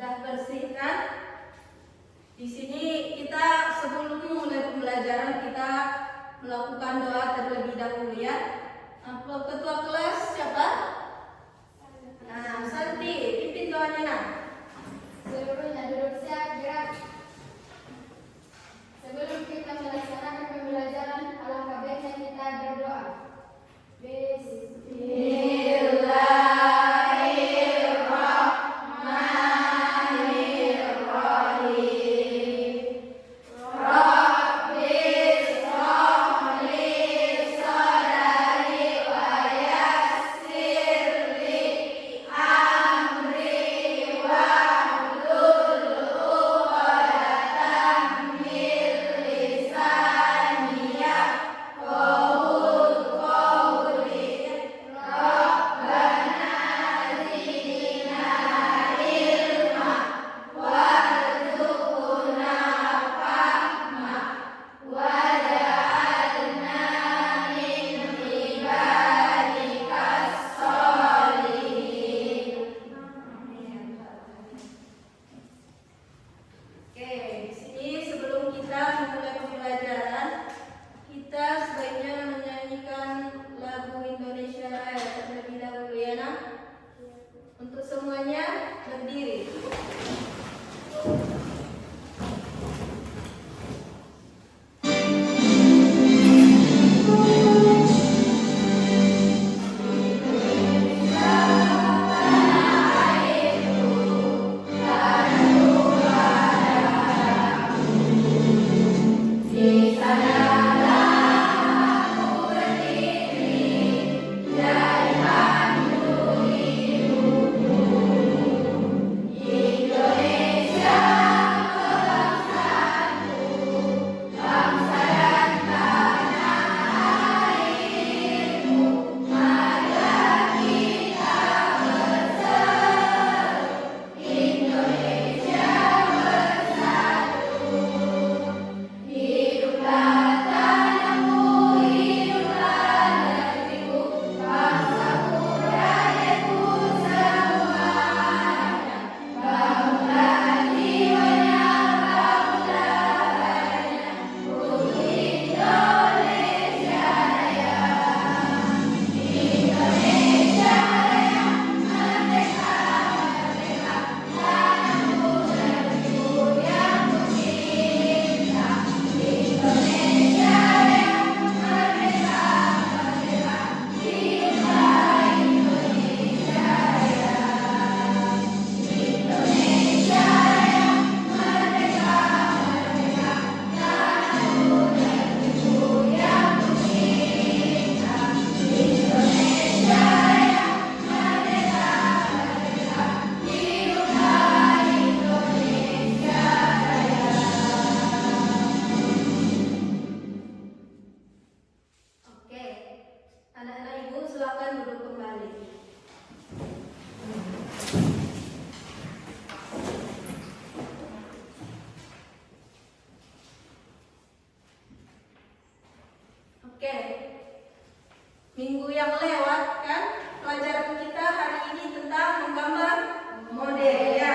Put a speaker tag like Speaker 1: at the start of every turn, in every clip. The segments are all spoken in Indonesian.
Speaker 1: Sudah bersih kan? Di sini kita sebelum mulai pembelajaran kita melakukan doa terlebih dahulu ya. Ketua kelas siapa? Nah, Santi, pimpin doanya nak.
Speaker 2: Seluruhnya duduk siap gerak. Sebelum kita melaksanakan pembelajaran, alangkah baiknya kita berdoa. Untuk semuanya berdiri. Oke, minggu yang lewat kan pelajaran kita hari ini tentang menggambar model ya.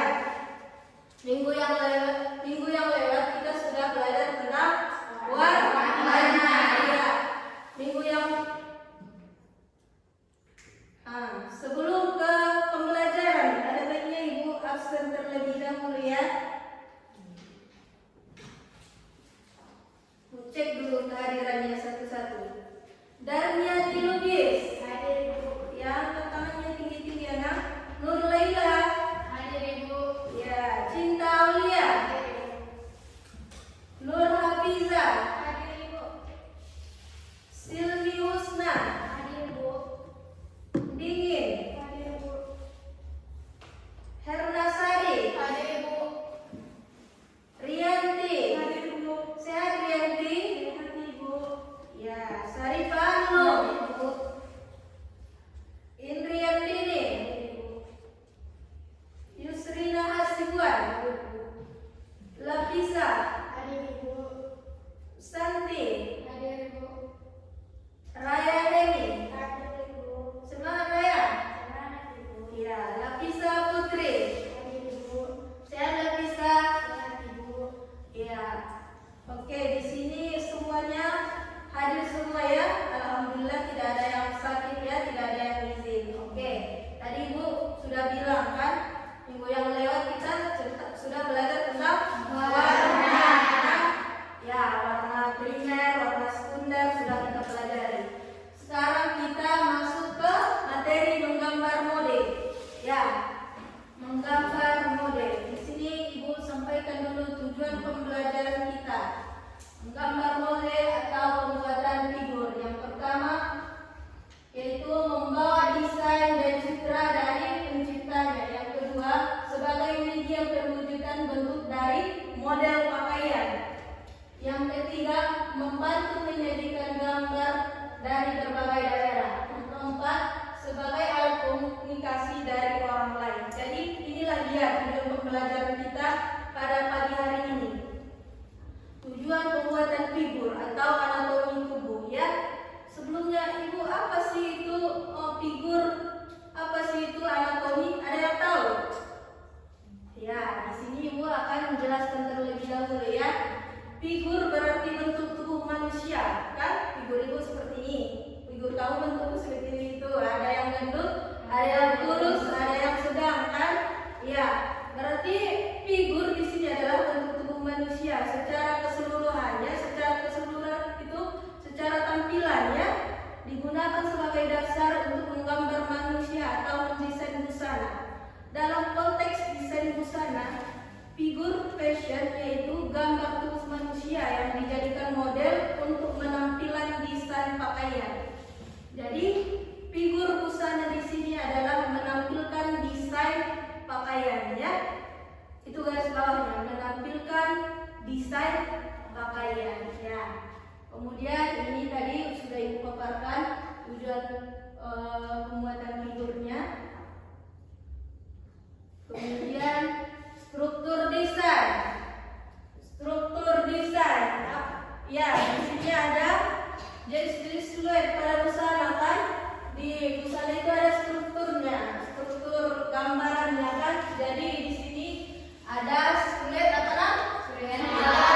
Speaker 2: Minggu yang lewat kita sudah belajar tentang warna ya. Sebelum ke pembelajaran ada baiknya Ibu absen terlebih dahulu ya. Cek dulu kehadirannya satu-satu. Darmiati Lubis. Hadir Ibu.
Speaker 1: Yang tangannya tinggi-tinggi anak. Nur Laila.
Speaker 2: Hadir Ibu.
Speaker 1: Ya, Cinta Aulia.
Speaker 2: Hadir Ibu.
Speaker 1: Nur Hafiza.
Speaker 2: Hadir Ibu.
Speaker 1: Silvi Husna.
Speaker 2: Hadir Ibu.
Speaker 1: Dingin.
Speaker 2: Hadir Ibu.
Speaker 1: Hernasari.
Speaker 2: Hadir Ibu.
Speaker 1: Rianti.
Speaker 2: Hadir Ibu.
Speaker 1: Sehat Rianti?
Speaker 2: Sehat Ibu.
Speaker 1: Ya, Sarifah Anum.
Speaker 2: Hadir Ibu.
Speaker 1: Indriandini.
Speaker 2: Hadir Ibu.
Speaker 1: Yusrina Hasibuan.
Speaker 2: Hadir Ibu.
Speaker 1: Lapisa.
Speaker 2: Hadir Ibu.
Speaker 1: Santi.
Speaker 2: Hadir Ibu.
Speaker 1: Raya Heni.
Speaker 2: Hadir Ibu.
Speaker 1: Semangat Raya.
Speaker 2: Semangat Ibu.
Speaker 1: Ya, Lapisa Putri.
Speaker 2: Hadir Ibu.
Speaker 1: Oke, di sini semuanya hadir semua ya. Alhamdulillah tidak ada yang sakit ya, tidak ada yang izin. Oke, tadi Ibu sudah bilang kan, minggu yang lewat kita sudah belajar tentang warna. Ya, warna primer, warna sekunder sudah kita pelajari. Sekarang kita masuk ke materi menggambar model. Ya, menggambar model. Di sini Ibu sampaikan dulu tujuan pembelajaran kita. Menggambar model atau pembuatan figur. Yang pertama yaitu membawa desain dan citra dari penciptanya. Yang kedua, sebagai media perwujudan bentuk dari model pakaian. Yang ketiga, membantu menyajikan gambar dari berbagai daerah. Yang keempat, sebagai alat komunikasi dari orang lain. Jadi inilah dia tujuan pembelajaran kita pada pagi hari ini. Tujuan pembuatan figur atau anatomi tubuh ya. Sebelumnya Ibu, apa sih itu figur? Apa sih itu anatomi? Ada yang tahu? Ya, di sini Ibu akan menjelaskan terlebih dahulu ya. Figur berarti bentuk tubuh manusia, kan? Figur Ibu seperti ini. Figur kamu bentuknya seperti itu. Ada yang gendut, ada yang kurus, ada yang sedang, kan? Ya, berarti figur di sini adalah bentuk tubuh manusia secara keseluruhannya, secara tampilannya digunakan sebagai dasar untuk menggambar manusia atau mendesain busana. Dalam konteks desain busana, figur fashion yaitu gambar tubuh manusia yang dijadikan model untuk penampilan desain pakaian. Jadi, figur busana di sini adalah menampilkan desain pakaian ya. Itu garis bawahnya, menampilkan desain pakaian ya. Kemudian ini tadi sudah Ibu paparkan tujuan pembuatan figurnya. Kemudian struktur desain. Struktur desain. Ya, di sini ada jenis-jenis siluet pada busana kan? Di busana itu ada strukturnya, struktur gambarannya kan? Jadi di sini ada siluet apa nak? Siluet A.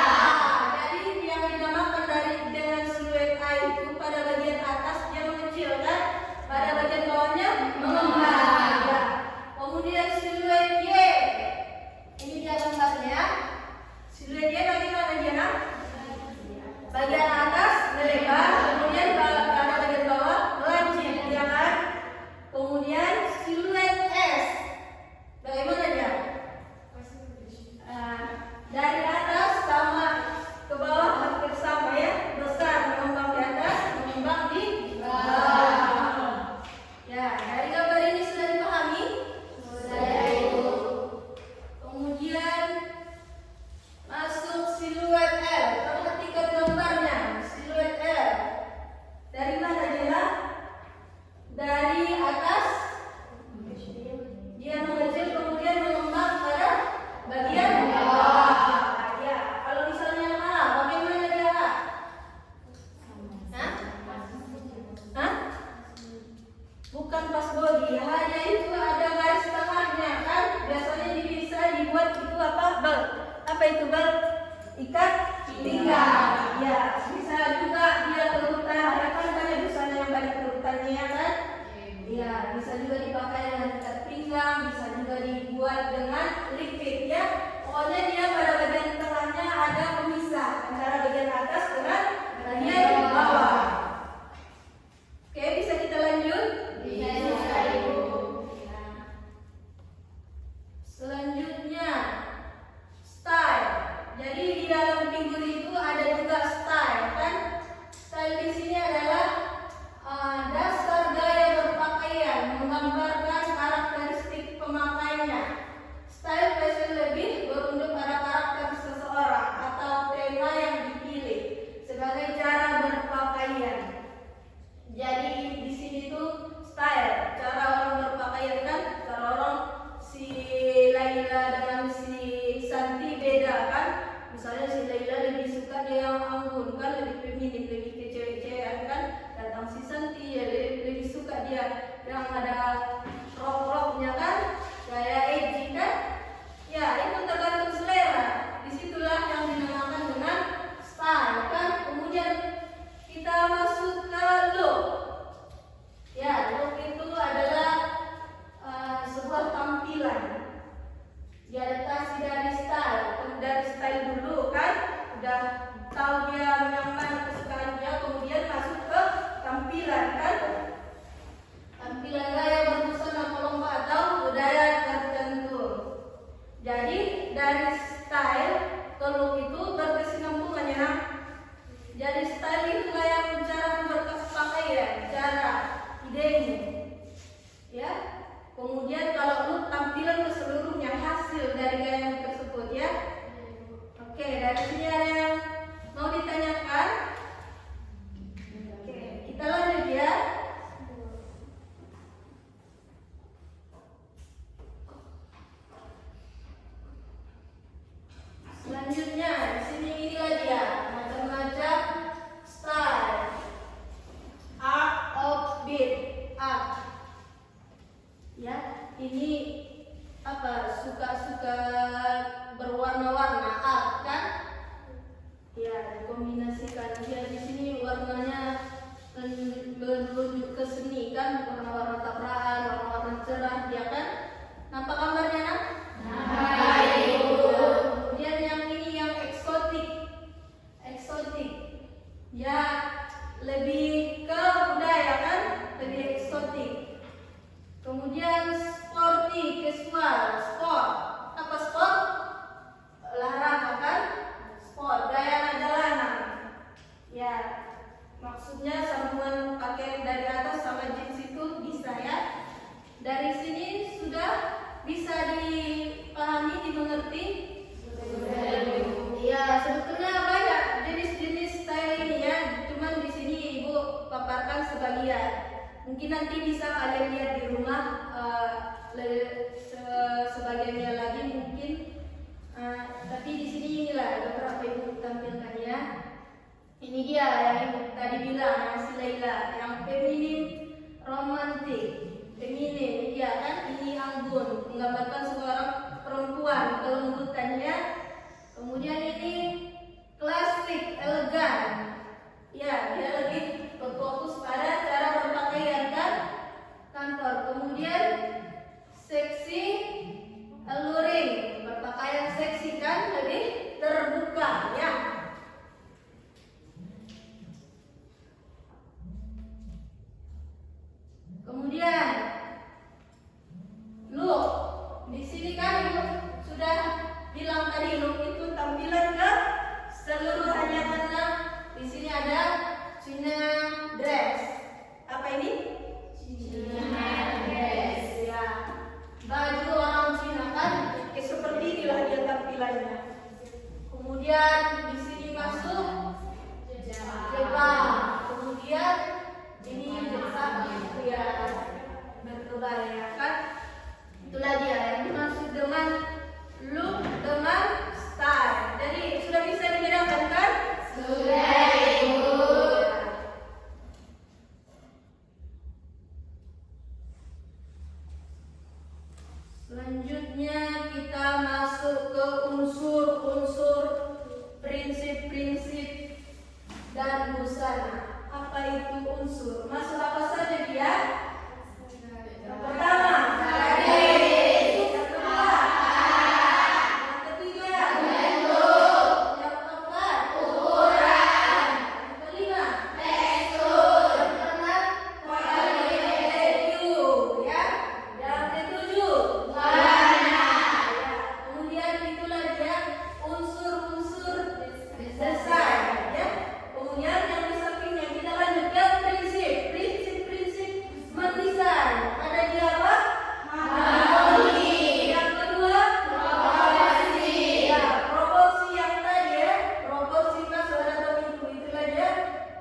Speaker 1: Jadi yang dinamakan dengan siluet A itu pada bagian atas dia mengecil kan? Pada bagian bawahnya mengembang. Ya. Kemudian siluet Y. Ini dia gambarnya. Siluet Y bagaimana dia nak? Bagian atas melebar, kemudian pada bagian bawah melancip, ya kan? Kemudian siluet S. Bagaimana dia? Dari atas sama ke bawah hampir sama ya, besar mengembang di atas, mengembang di bawah. Ya, dari gambar ini sudah dipahami? Sudah. Kemudian masuk siluet L. Perhatikan gambarnya, siluet L. Dari mana dia? Dari atas dia mengecil kemudian mengembang pada bagian bawah. Ya, kalau misalnya A, bagaimana dia A? Hah? Bukan pas body, hanya itu ada garis tengahnya kan? Biasanya bisa dibuat itu apa? Bel. Apa itu bel? Ikat pinggang. Ya, bisa juga dia kerutan. Ya kan banyak busana yang banyak kerutannya ya kan? Ya, bisa juga dipakai dengan ikat pinggang, bisa juga dibuat dengan lipit ya. Pokoknya dia pada bagian tengahnya ada pemisah antara bagian atas dengan bagian bawah. Oke, bisa kita lanjut? Bisa, Ibu. Ya. Selanjutnya style. Jadi di dalam figur itu ada juga style kan? Style di sini adalah dasar gaya berpakaian, menggambarkan karakteristik pemakainya. Style fashion lebih berunjuk pada Jadi dari style ke look itu berkesinambungan ya. Jadi style itu yang cara berpakaian, cara idemu, ya. Kemudian kalau look tampilan keseluruhnya hasil dari gaya tersebut ya. Oke, dari sini ada yang mau ditanyakan? Oke, kita lanjut ya. Selanjutnya di sini ini lagi ya, macam-macam style, art of beat, art. Ya, ini apa? Suka-suka berwarna-warna art kan? Ya, dikombinasikan. Ya, di sini warnanya menuju ke seni kan, warna-warna tabrakan, warna-warna cerah, ya kan? Nampak gambarnya nak? Kemudian yang ini yang eksotik, ya lebih ke budaya kan, lebih eksotik. Kemudian sporty, casual, sport. Apa sport? Olahraga kan? Sport, gaya anak jalanan. Ya, maksudnya sambungan pakaian dari atas sama jeans itu bisa ya. Dari sini sudah bisa dipahami, dimengerti? Iya, sebetulnya banyak jenis-jenis style ini ya. Cuman di sini Ibu paparkan sebagian. Mungkin nanti bisa kalian lihat di rumah sebagiannya lagi mungkin. Tapi di sini inilah beberapa Ibu tampilkan ya. Ini dia yang Ibu tadi bilang, yang si Laila, yang feminim, romantik, feminim, iya kan? Ini anggun, menggambarkan seorang perempuan kelembutannya. Kemudian ini klasik, elegan. Ya, dia lebih berfokus pada cara berpakaian kan? Kantor. Kemudian seksi, alluring, berpakaian seksi kan? Lebih terbuka ya. Kemudian look, di sini kan Ibu sudah bilang tadi look itu tampilan ke seluruhannya karena di sini ada Cina dress. Apa ini? Cina dress. Ya, baju orang Cina kan, seperti inilah dia tampilannya. Kemudian di sini masuk Jepang. Kemudian ini Jepang ya berkebaya kan. Itulah dia yang dimaksud dengan look dengan style. Jadi sudah bisa dibedakan kan? Sudah Ibu. Selanjutnya kita masuk ke unsur-unsur prinsip-prinsip dan busana. Apa itu unsur? Masuk apa saja dia? Yang pertama, garis. Yang kedua, yang ketiga, bentuk. Yang keempat, ukuran. Yang kelima, tekstur. Yang keenam, value. Ya. Yang ketujuh, warna. Ya. Kemudian itulah dia unsur-unsur desain. Ya. Kemudian yang di sampingnya kita lanjut ke prinsip mendesain. Ada dia apa? Harmoni. Yang kedua, proporsi. Ya, proporsi yang tadi ya, proporsi masuk atau itulah dia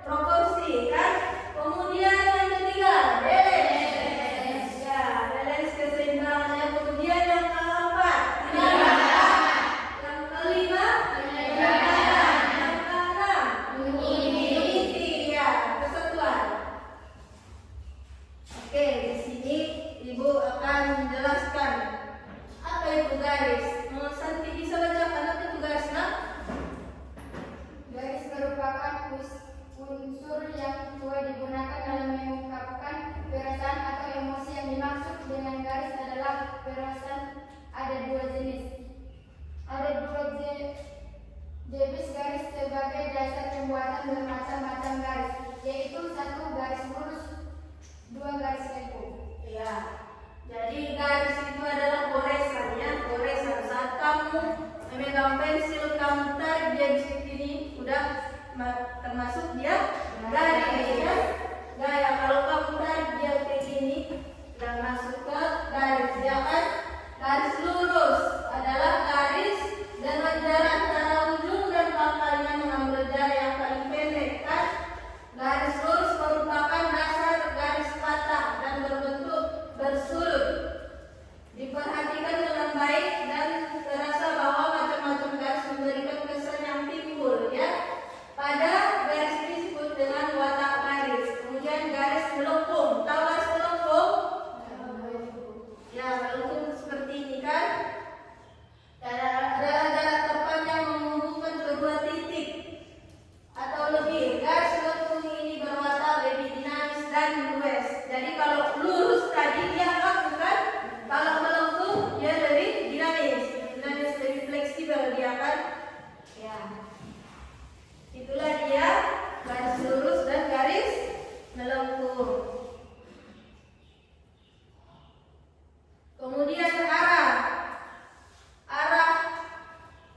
Speaker 1: proporsi kan. Kemudian yang ketiga, balance. Ya, balance keseimbangannya. Kemudian yang keempat, yang kelima, penyederhanaan. Yang keenam, unity. Ya, kesatuan. Oke, di sini Ibu akan menjelaskan apa itu garis. Santi bisa bacakan apa itu garis, nak?
Speaker 3: Garis merupakan unsur yang sesuai digunakan dalam mengungkapkan perasaan atau emosi. Yang dimaksud dengan garis adalah perasaan. Ada dua jenis. Ada dua jenis garis sebagai dasar pembuatan bermacam-macam garis, yaitu satu garis lurus, dua garis lengkung.
Speaker 1: Ya. Jadi garis itu adalah goresan ya, goresan satu memegang pensil kamu tarik dia di sini udah termasuk dia garis ya. Gaya kalau kamu tarik dia kayak gini udah masuk ke garis ya kan. Garis lurus adalah garis dengan jarak antara ujung dan pangkalnya mengambil jarak yang paling pendek kan. Garis lurus merupakan dasar garis patah dan berbentuk bersulur. Diperhatikan dengan baik dan terasa bahwa macam-macam garis memberikan kesan yang timbul ya. Pada garis ini disebut dengan watak garis. Kemudian garis melengkung. Tahu garis melengkung? Ya, melengkung seperti ini kan. Adalah jarak terpanjang menghubungkan kedua titik atau lebih. Garis melengkung ini berwatak lebih dinamis dan luwes. Jadi kalau lurus tadi dia lakukan, kalau melengkung dia lebih dinamis, lebih fleksibel dia kan. Ya, itulah dia garis lurus dan garis melengkung. Kemudian arah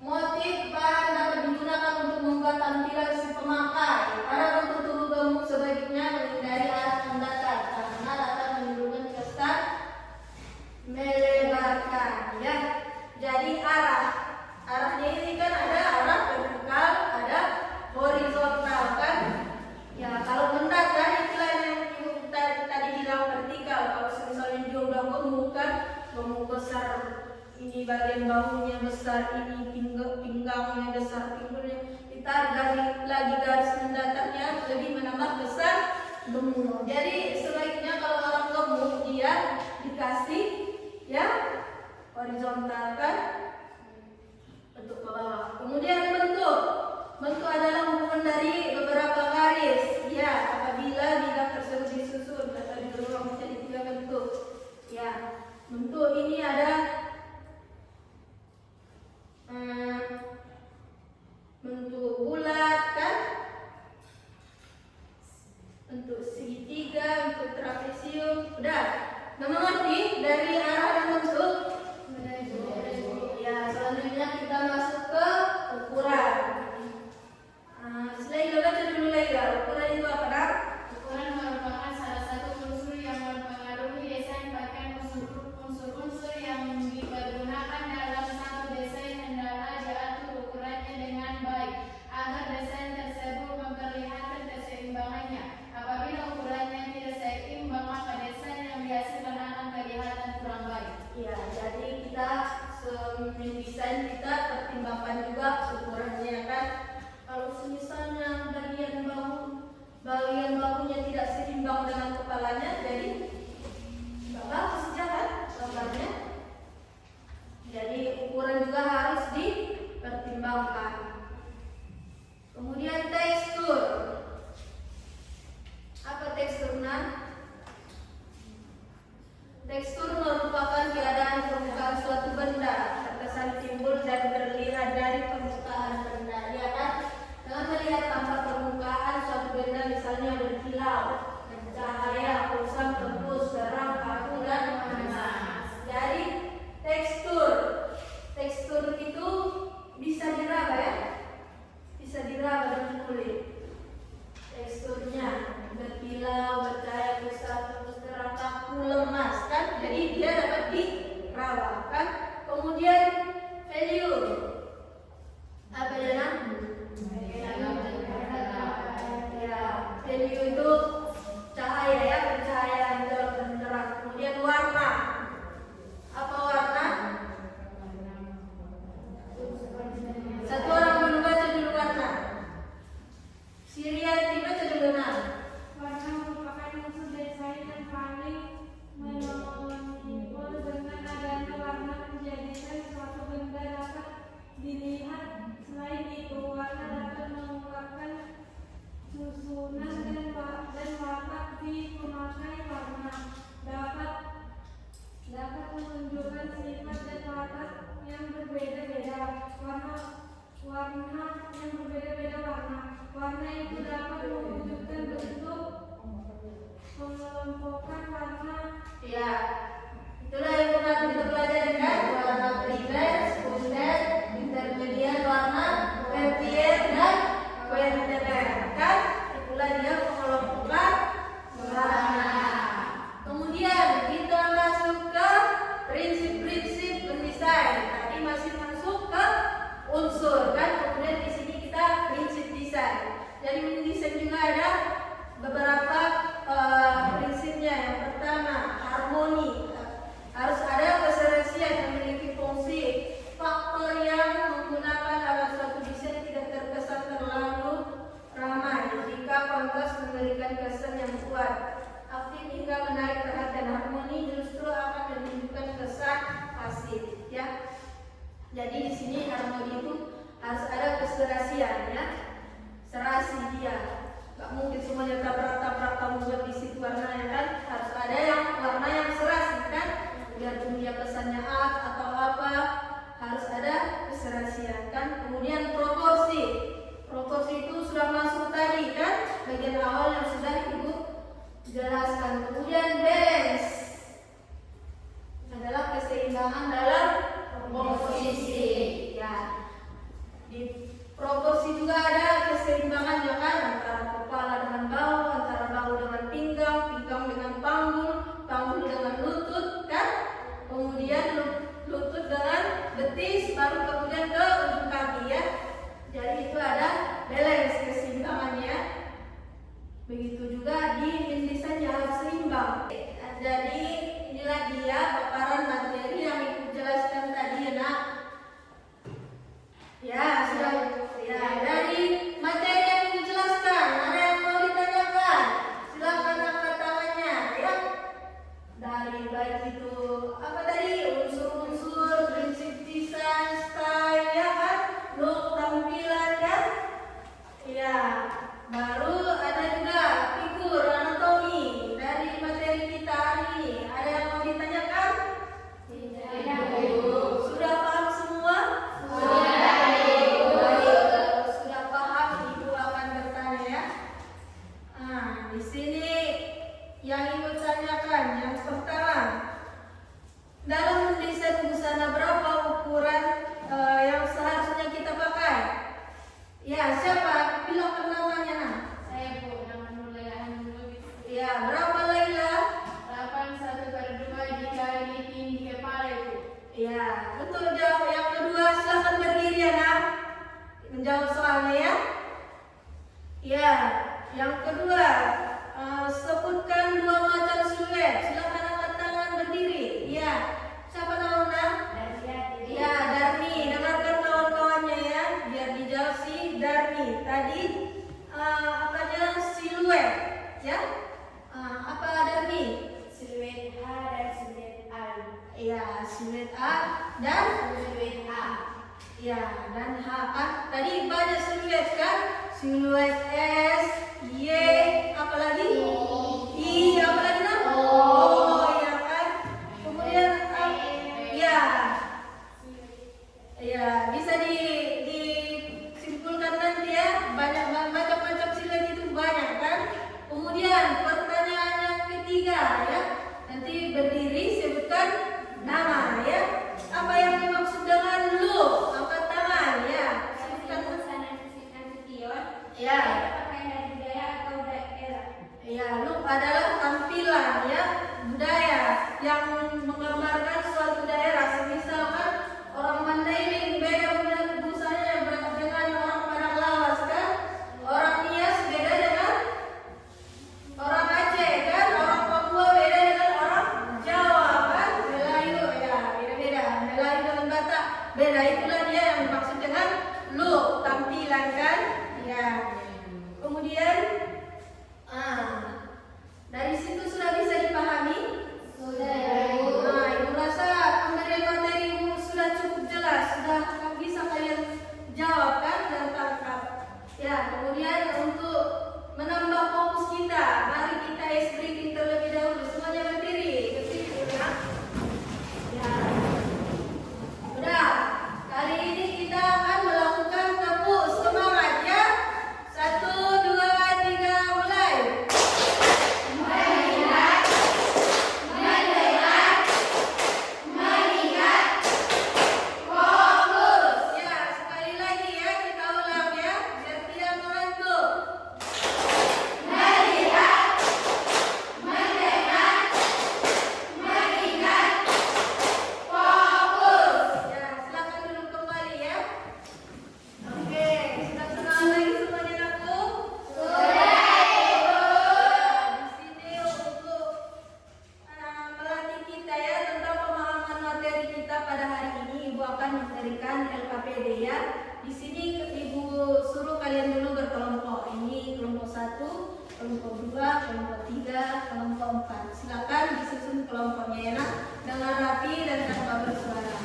Speaker 1: motif bahan dapat digunakan untuk membuat tampilan si pemakai. Arah bentuk tubuh gemuk sebaiknya menghindari arah mendatar karena dapat menimbulkan kesan melebarkan ya. Jadi arahnya ini kan ada arah vertikal, ada horizontal kan. Ya, kalau mendatar itulah yang tadi bilang vertikal. Kalau misalnya dia udah gemuk kan, gemuk besar, ini bagian bahunya besar, ini pinggangnya besar, pinggulnya ditarik lagi garis mendatarnya lebih menambah kesan gemuk. Jadi sebaiknya kalau orang gemuk dia dikasih ya horizontal kan, bentuk ke bawah. Kemudian bentuk adalah hubungan dari beberapa garis ya. Apabila bidang tersebut disusun atau diberulang menjadi 3 bentuk ya. Bentuk ini ada bentuk bulat kan, bentuk segitiga, bentuk trapesium. Udah mengerti dari arah dan bentuk? Ya, selanjutnya kita masuk ke ukuran. Selain baca dulu lagi ya. Ukuran itu apa nak?
Speaker 3: Ukuran merupakan salah satu unsur yang mempengaruhi desain pakaian. Unsur-unsur yang dipergunakan dalam satu desain hendaklah diatur ukurannya dengan baik agar desain tersebut memperlihatkan keseimbangannya. Apabila ukurannya tidak seimbang, maka desain yang dihasilkan akan kelihatan kurang baik.
Speaker 1: Ya, jadi kita mendesain kita pertimbangkan juga ukurannya kan. Kalau misalnya bagian bahunya tidak seimbang dengan kepalanya, jadi nggak bagus kan gambarnya. Jadi ukuran juga harus dipertimbangkan. Kemudian tekstur. Apa teksturnya? Tekstur merupakan keadaan permukaan suatu benda, terkesan timbul dan terlihat dari permukaan benda, ya kan? Dengan melihat tampak permukaan suatu benda, misalnya berkilau, cahaya, kusam, tembus, terang, kaku, dan panas. Jadi tekstur itu bisa diraba ya, bisa diraba dengan kulit. Teksturnya berkilau, bercahaya, kusam, tembus, terang, kaku, lemas kan? Jadi dia dapat diraba kan? Kemudian value. Apa dia nak? Ya, value itu cahaya ya, pencahayaan terang. Kemudian warna. Apa warna? Satu orang dulu baca dulu warna. Siriati baca dulu nak.
Speaker 2: Warna merupakan unsur desain yang paling menonjol. Dengan adanya warna menjadikan suatu benda dapat dilihat. Selain itu, warna dapat mengungkapkan susunan dan watak di pemakai warna. Dapat menunjukkan sifat dan watak yang berbeda-beda. Warna yang berbeda-beda warna itu dapat mewujudkan bentuk pengelompokan warna.
Speaker 1: Ya, itulah yang pernah kita pelajari kan, warna primer, sekunder, intermediate. keserasian ya. Serasi dia. Gak mungkin semuanya tabrak-tabrak kamu buat di situ warnanya kan. Harus ada yang warna yang serasi kan. Biarpun dia kesannya art atau apa, harus ada keserasian kan. Kemudian proporsi. Proporsi itu sudah masuk tadi kan, bagian awal yang sudah Ibu jelaskan. Kemudian balance adalah keseimbangan dalam komposisi. Ya, di proporsi juga ada keseimbangan ya kan, antara kepala dengan bahu, antara bahu dengan pinggang, pinggang dengan panggul, panggul dengan lutut kan, kemudian lutut dengan betis, baru kemudian ke ujung kaki ya. Jadi itu ada balance keseimbangannya. Begitu juga di indesainnya harus seimbang. Jadi inilah dia paparan materi yang Ibu jelaskan tadi ya nak. Ya sudah. Ya dari materi yang Ibu jelaskan, ada yang mau ditanyakan? Silakan angkat tangannya ya. Dari baik itu apa tadi unsur-unsur, prinsip desain, style ya kan, look tampilan ya. Ya, baru ada juga figur anatomi dari materi kita hari ini. Ada yang mau ditanyakan? Sudah paham semua? Sudah paham, Ibu akan bertanya ya. Nah, di sini yang Ibu tanyakan yang pertama, dalam mendesain busana berapa ukuran yang seharusnya kita pakai? Ya, siapa? Bilang namanya nah.
Speaker 3: Saya Bu, nama Nurlela Hanul.
Speaker 1: Ya, berapa Laila?
Speaker 3: 81/2 dikali tinggi kepala Ibu.
Speaker 1: Ya, untuk jawab yang kedua silakan berdiri ya nak. Menjawab soalnya ya. Ya, yang kedua sebutkan dua macam siluet. Silakan angkat tangan berdiri. Ya, siapa namanya? Ya, Darmi. Dengarkan kawan-kawannya ya, biar dijawab si Darmi. Tadi apanya siluet ya? Apa Darmi?
Speaker 3: Siluet A dan siluet A.
Speaker 1: Ya, siluet A dan
Speaker 3: Siluet A.
Speaker 1: ya dan H kan. Tadi banyak siluet kan? Siluet S, Y, apa lagi? I, apa lagi nak? Oh, ya kan. Kemudian ya. Ya, bisa disimpulkan nanti ya, banyak macam-macam siluet itu banyak kan. Kemudian pertanyaan yang ketiga ya, nanti berdiri sebutkan nama ya. Apa yang dimaksud dengan look? Angkat tangan ya. Sebutkan
Speaker 3: Busana Nasution.
Speaker 1: ya.
Speaker 3: Pakaian dari budaya atau daerah.
Speaker 1: Ya, look adalah tampilan ya, budaya yang menggambarkan suatu daerah. Misalkan orang Mandailing beda busanya dengan orang Padang Lawas kan, orang Nias beda dengan orang Aceh kan, orang Papua beda dengan orang Jawa kan, Melayu ya beda-beda, Melayu dengan Batak beda. Itulah dia yang dimaksud dengan look, tampilan kan ya. Kemudian dari situ sudah bisa dipahami?
Speaker 3: Sudah ya Ibu.
Speaker 1: Nah, Ibu rasa pemberian materi Ibu sudah cukup jelas, sudah bisa kalian jawab kan dan tangkap. Ya, kemudian untuk menambah fokus kita, mari kita ice breaking terlebih dahulu. Semuanya berdiri, berdiri ya. Ya. Udah, kali ini kita akan melakukan tepuk semangat ya. 1, 2, 3, mulai. Ya, sekali lagi ya, kita ulang ya, biar tidak mengantuk. Ya, silakan duduk kembali ya. Oke, sudah kenal lagi semuanya aku? Di sini untuk melatih kita ya tentang pemahaman materi kita pada hari ini, Ibu akan memberikan LKPD ya. Di sini Ibu suruh kalian dulu berkelompok. Ini kelompok 1, kelompok 2, kelompok 3, kelompok 4. Silakan disusun kelompoknya ya nak, dengan rapi dan tanpa bersuara.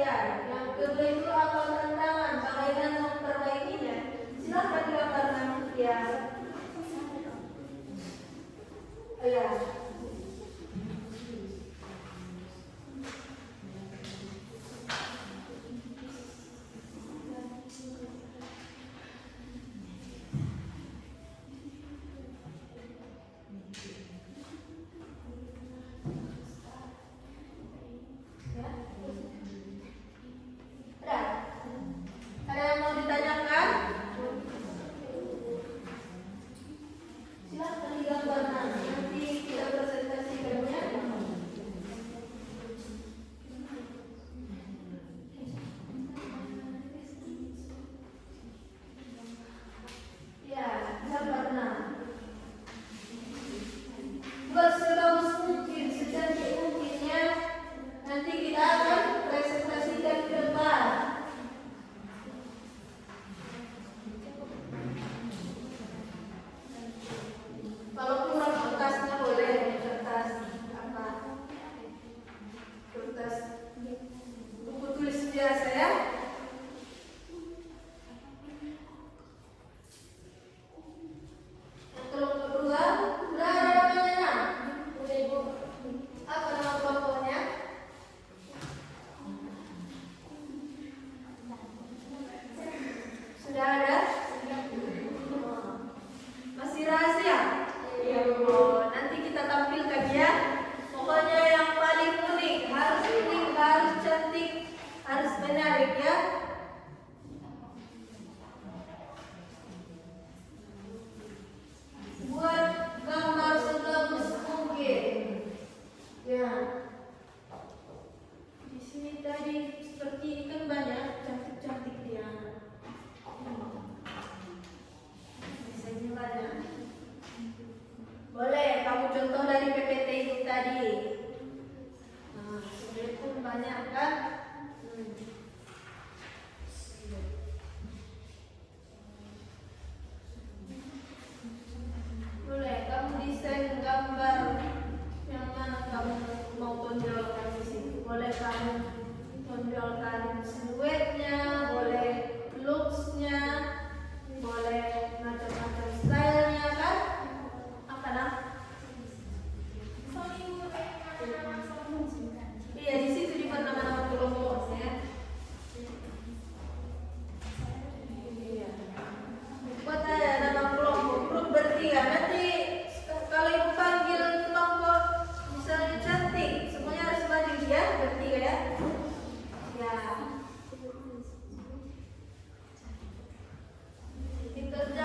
Speaker 1: kalian. Yang kedua itu hafal tantangan. Kalian memperbaikinya. Silakan digambar nanti ya. Ya. Ada yang mau ditanyakan? Silakan digambar nanti kita presentasikannya. Ya, gambar buat sebagus mungkin, secantik mungkinnya. Nanti kita akan presentasikan ke depan. Kalau kurang kertasnya boleh kertas apa? Kertas buku tulis biasa ya. Yang kelompok kedua, udah ada namanya? Udah Ibu. Apa nama kelompoknya? Sudah ada? Masih rahasia? Oh, nanti kita tampilkan ya. Pokoknya yang paling unik, harus cantik, harus menarik ya. Buat gambar sebagus mungkin. Ya. Di sini tadi seperti ini kan banyak cantik-cantik dia. Biasanya banyak. Boleh kamu contoh dari PPT itu tadi. Nah, sebenarnya pun banyak kan? Boleh kamu desain gambar yang mana kamu mau tonjolkan di sini. Boleh kamu tonjolkan siluetnya, boleh looksnya, boleh macam-macam stylenya kan? Apa nak? Iya, di situ dibuat nama-nama kelompoknya. Iya. Buat ada nama kelompok, grup bertiga. Nanti kalau ibu panggil kelompok misalnya cantik, semuanya harus maju ya, bertiga ya. Ya. Dikerjakan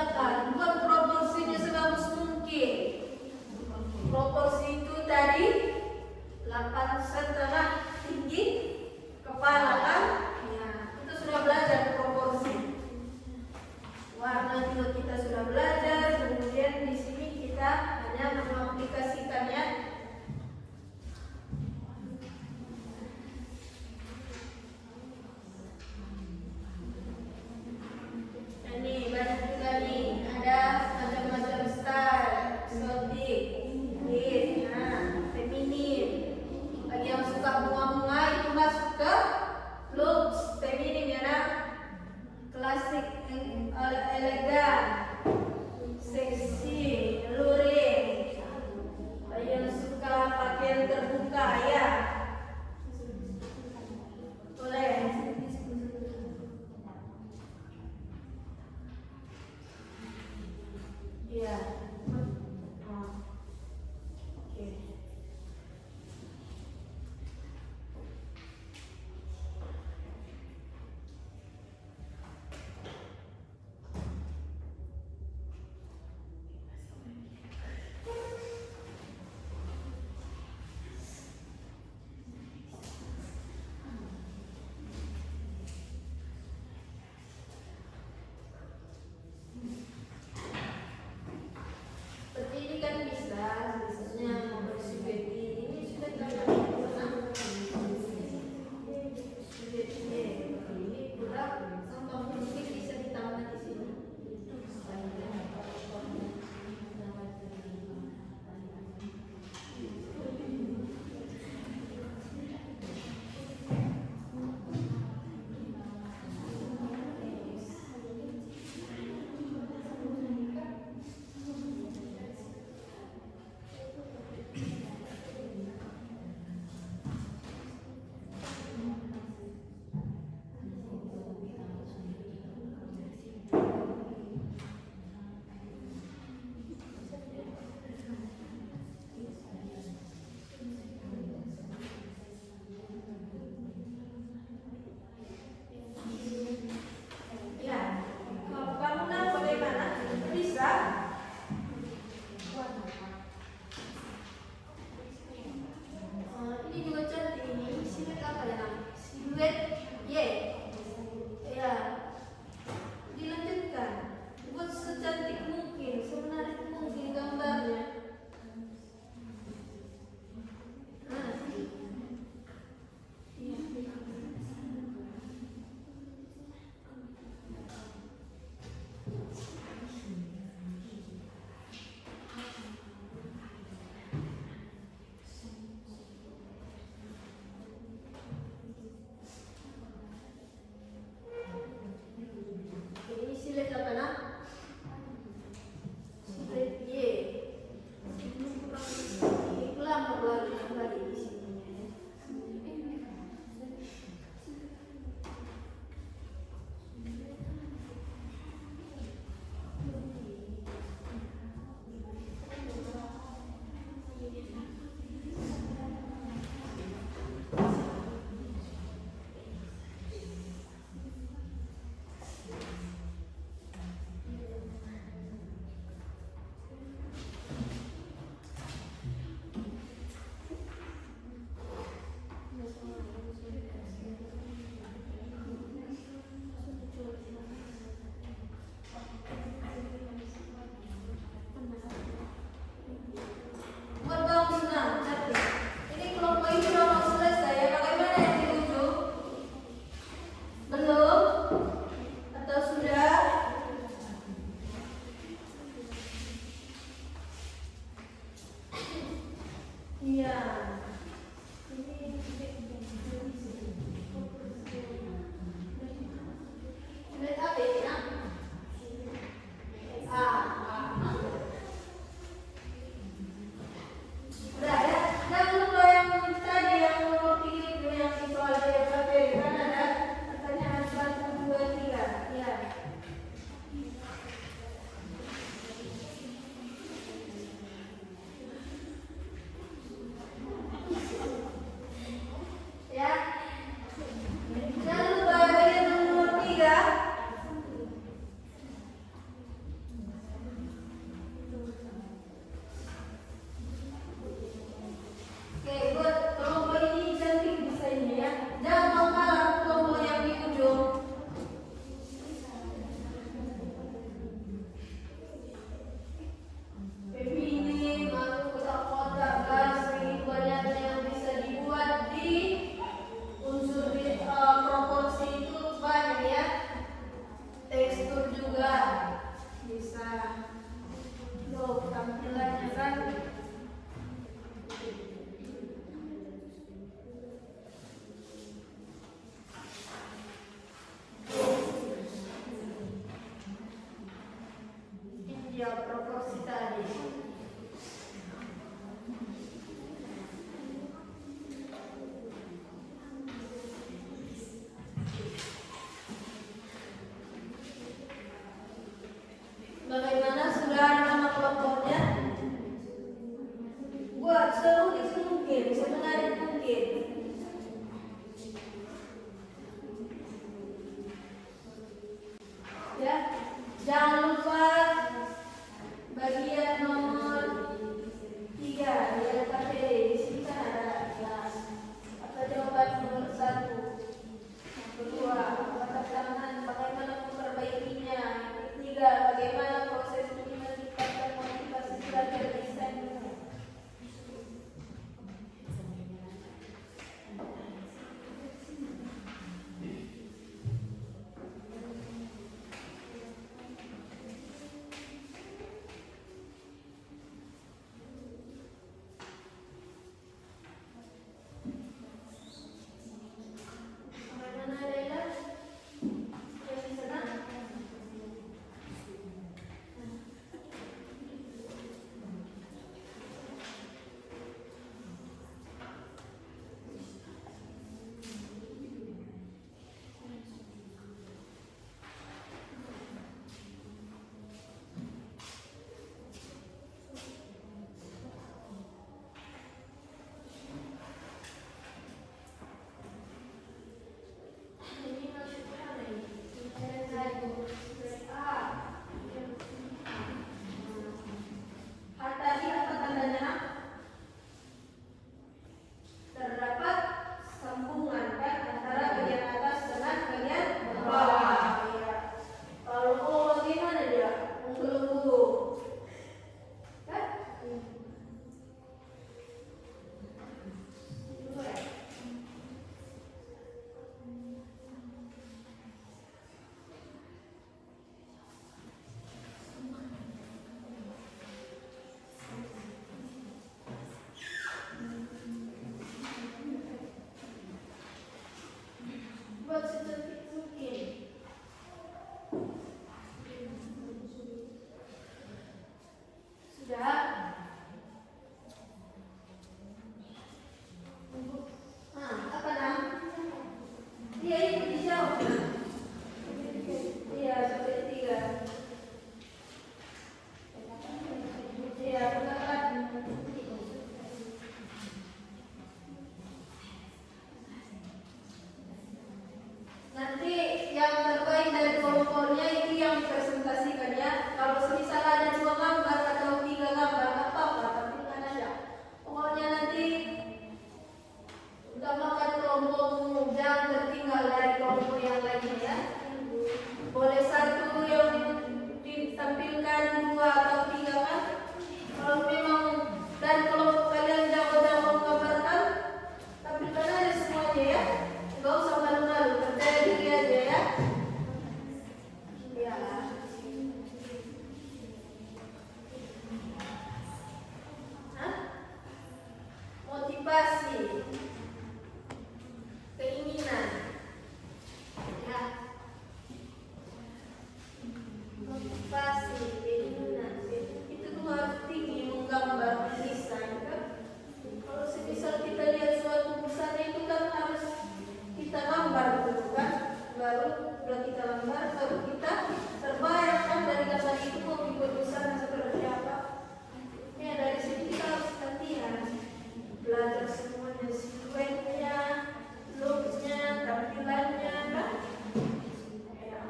Speaker 1: buat secantik mungkin. Sudah. Apa nam? Dia itu dijawab. Iya, sampai 3. Iya, benar. Nanti yang terbaik dari kelompoknya itu yang dipresentasikan ya. Kalau semisal ada 2 gambar atau 3 gambar, nggak apa-apa, tapi kan ada. Pokoknya nanti utamakan kelompokmu, jangan tertinggal dari kelompok yang lainnya ya. Boleh 1 yang ditampilkan, 2 atau 3 kan. Kalau memang dari kelompok kalian jago-jago menggambarkan, tampilkan aja semuanya ya. Gak usah malu-malu, percaya diri aja ya. Ya. Hah? Motivasi, keinginan, ya. Motivasi, keinginan, itu tuh harus tinggi menggambar, mendesain kan. Kalau semisal kita lihat suatu busana itu kan harus kita gambar dulu kan, baru kita gambar, baru kita terbayang kan dari gambar itu mau dibuat busana seperti apa. Ya dari sini kita harus latihan, belajar semuanya, siluetnya, looknya, tampilannya kan. Ya.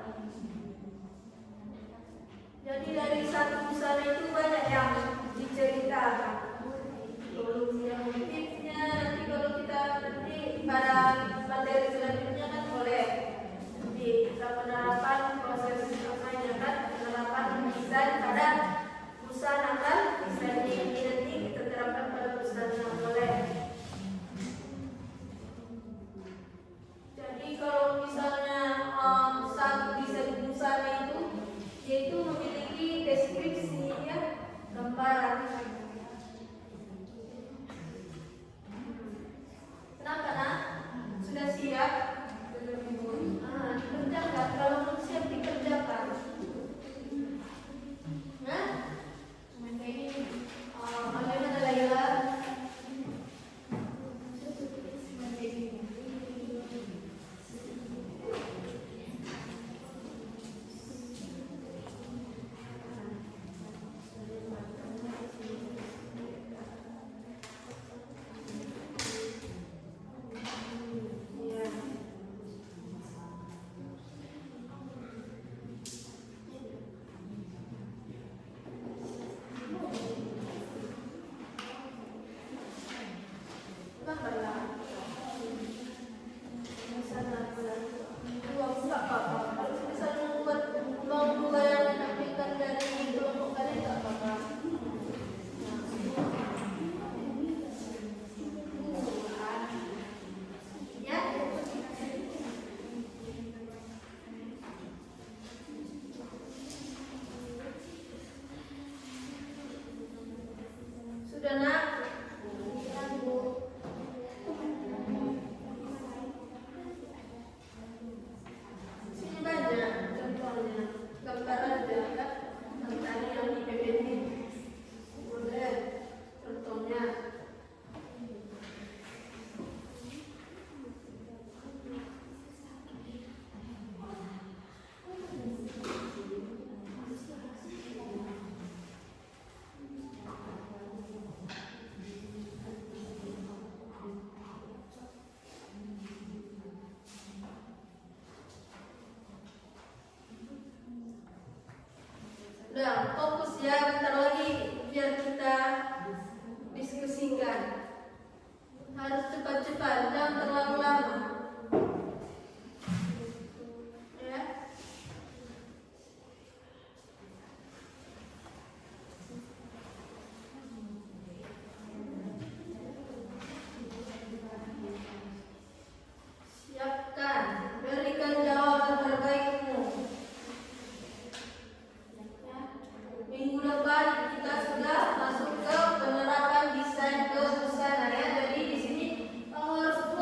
Speaker 1: Jadi dari satu busana itu banyak yang diceritakan. Motifnya, nanti kalau kita pada materi selanjutnya kan boleh nanti kita penerapan proses namanya kan, penerapan desain pada busana kan, desain ini nanti kita terapkan pada busana boleh. Jadi kalau misalnya satu desain busana itu yaitu memiliki deskripsi ya, gambaran. Kenapa nak? Sudah siap? Dikerjakan. Kalau belum siap dikerjakan. Nah, bagaimana Laila? Sudah nak? Sini banyak contohnya, gambar aja kan, gambar yang di PPT. Boleh contohnya. Udah, fokus ya, bentar lagi biar kita diskusikan. Harus cepat-cepat, jangan terlalu lama. Ya. Siapkan, berikan jawaban terbaikmu. Minggu depan kita sudah masuk ke penerapan desain ke busana ya. Jadi di sini kamu harus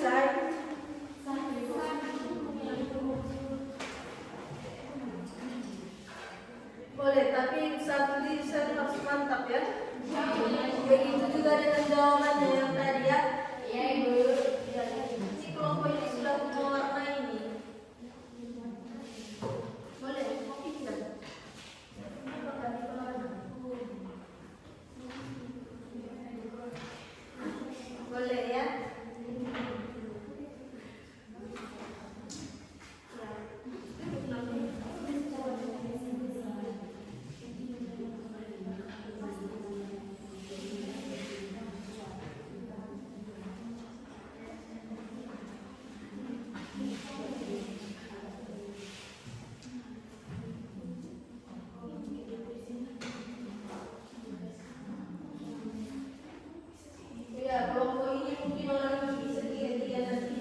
Speaker 1: selesai? Boleh, tapi satu desain harus mantap ya. Begitu juga dengan jawabannya yang tadi ya.
Speaker 3: Iya Ibu.
Speaker 1: Ya, si kelompok ini sudah mewarnai ini. Boleh, kopi tidak? Boleh ya. Ya, kelompok ini mungkin orang yang bisa dia nanti.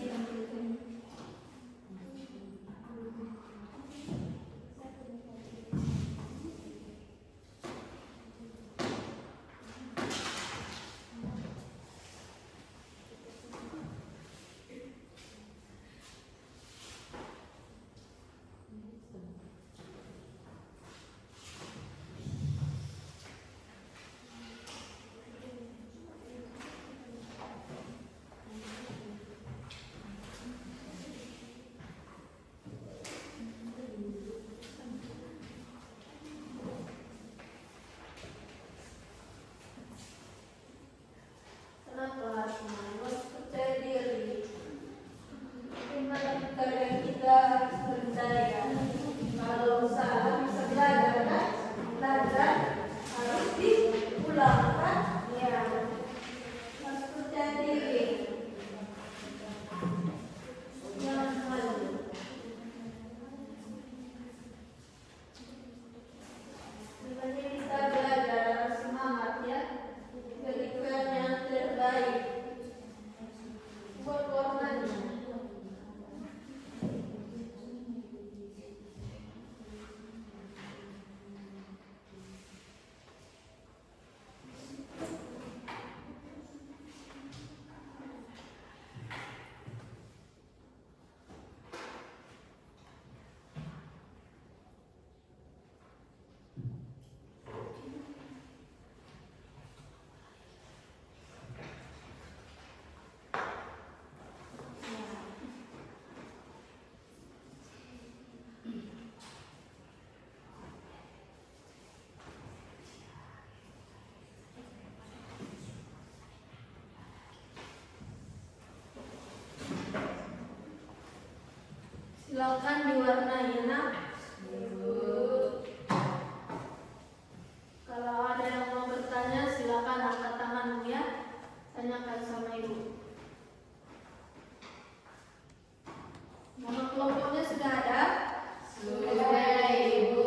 Speaker 1: Kenapa harus percaya diri? Bagaimana kita harus percaya? Kalau salah bisa belajar kan? Belajar harus diulang kan? Ya, harus percaya diri. Jangan malu. Sebenarnya kita belajar harus semangat ya. Berikan yang terbaik buat warnanya. Silakan diwarnai nak. Kalau ada yang mau bertanya silakan angkat tanganmu ya. Tanyakan sama ibu. Nama kelompoknya sudah ada?
Speaker 3: Sudah Ibu.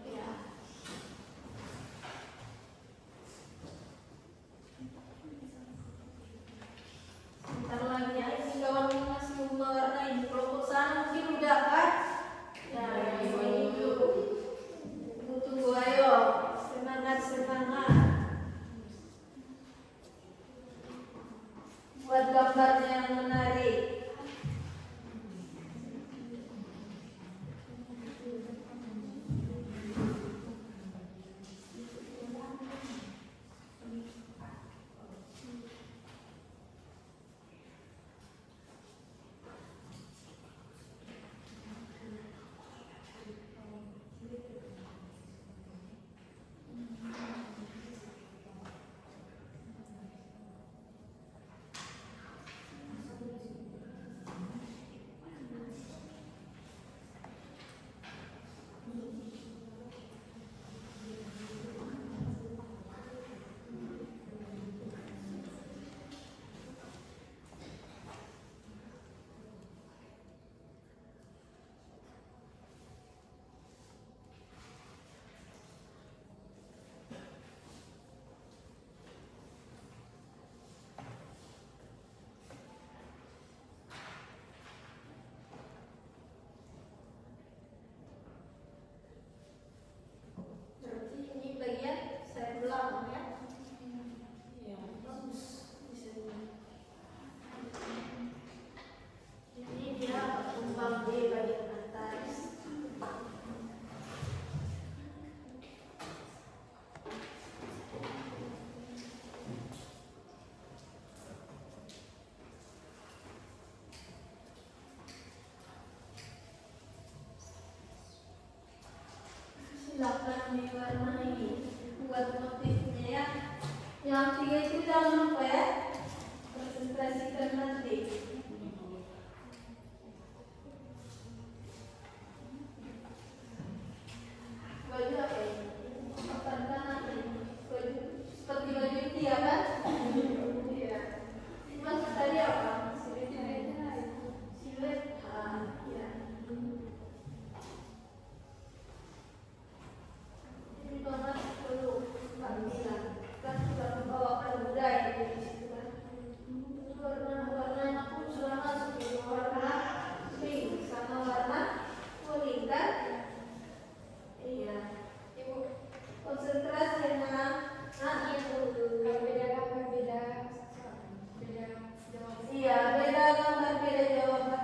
Speaker 1: Ya. Sebentar lagi ya, ini kawan masih mewarnai kelompok sana mungkin udah kan? Ya, ini dulu. Tunggu ayo, semangat. Buat gambarnya yang menarik. silakan diwarnai buat motifnya ya. Yang 3 itu jangan lupa ya, presentasikan nanti. Baju apa ini? Pakai nanti. Baju seperti baju India kan? Iya. Maksud tadi apa? Silet. Ya. Ini banget perlu tampilan. Kan sudah membawakan budaya di situ kan. Warna-warnanya pun sudah masuk di warna pink sama warna kuning kan? Iya.
Speaker 3: Ibu,
Speaker 1: Konsentrasi nah.
Speaker 3: beda jawab.
Speaker 1: Iya, beda gambar, beda jawaban.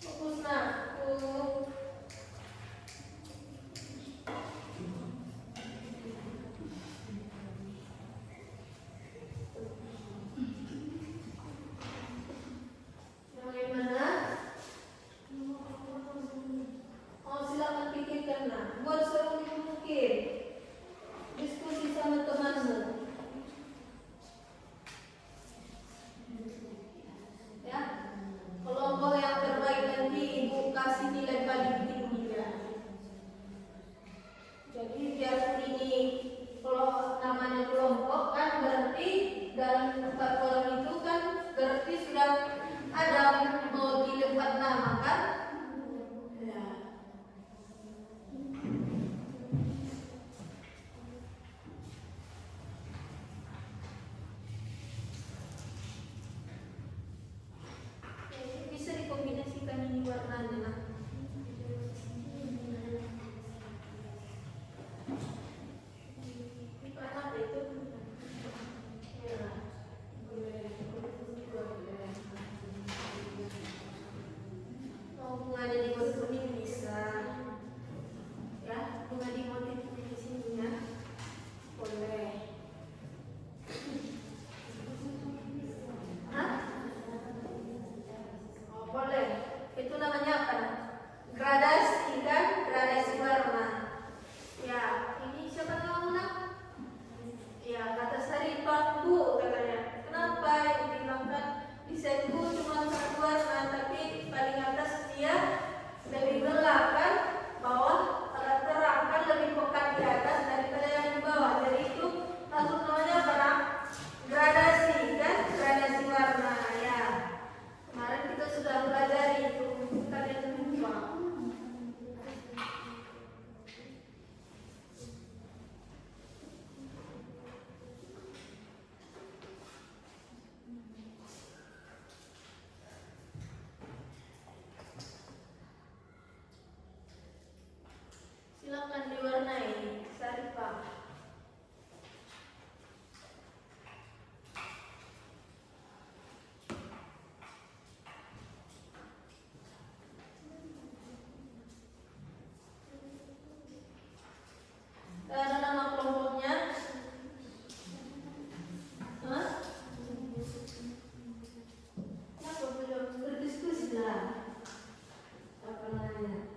Speaker 1: Fokus nah. Bagaimana? Oh, silakan pikirkan nah. Buat serumit mungkin. Diskusi sama teman-teman. Ya, kelompok yang terbaik nanti ibu kasih nilai paling tinggi ya. Jadi biarpun ini kalau namanya kelompok kan berarti dalam 4 kolom itu kan berarti sudah ada mau dilempat nama kan? Ya. Bisa dikombinasikan ini warnanya nah. Warna apa itu? Merah. Mau bunga di motif kuning bisa. Ya, bunga di motif di sini ya. Boleh. Hah? Oh, boleh. Itu namanya apa? Gradasi kan? Gradasi warna. Ya, ini siapa tahu nak? Ya, kata Sarifah, Bu, katanya. Kenapa ibu bilang kan desainku cuma 1 warna, tapi paling atas dia lebih gelap kan? Bawah agak terang kan, lebih pekat di atas daripada yang di bawah. Jadi itu masuk namanya apa nak? Gradasi kan? Gradasi warna ya. Kemarin kita sudah pelajari itu, kalian lupa. Silakan diwarnai, Sarifah. Ada nama kelompoknya? Hah? Kenapa belum berdiskusi lah? Apa namanya?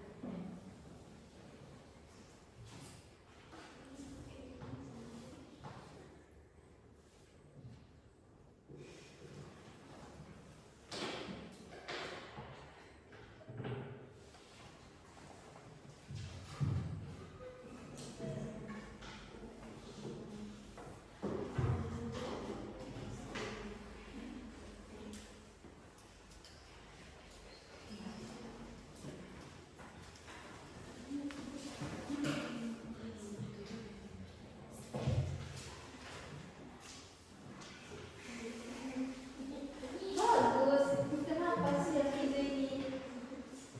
Speaker 1: Bagus. Kenapa sih Hafiza ini?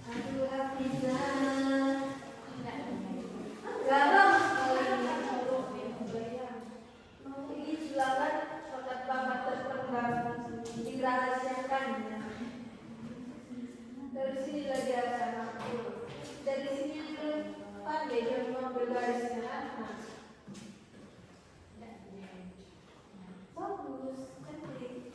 Speaker 1: Aduh Hafiza. Garam sekali ini. Mau pergi silakan, bakat bakat terpendam dirahasiakannya. Dari sini lagi akan aku. Dari sini belum pandai dia mengambil garisnya. Bagus, cantik.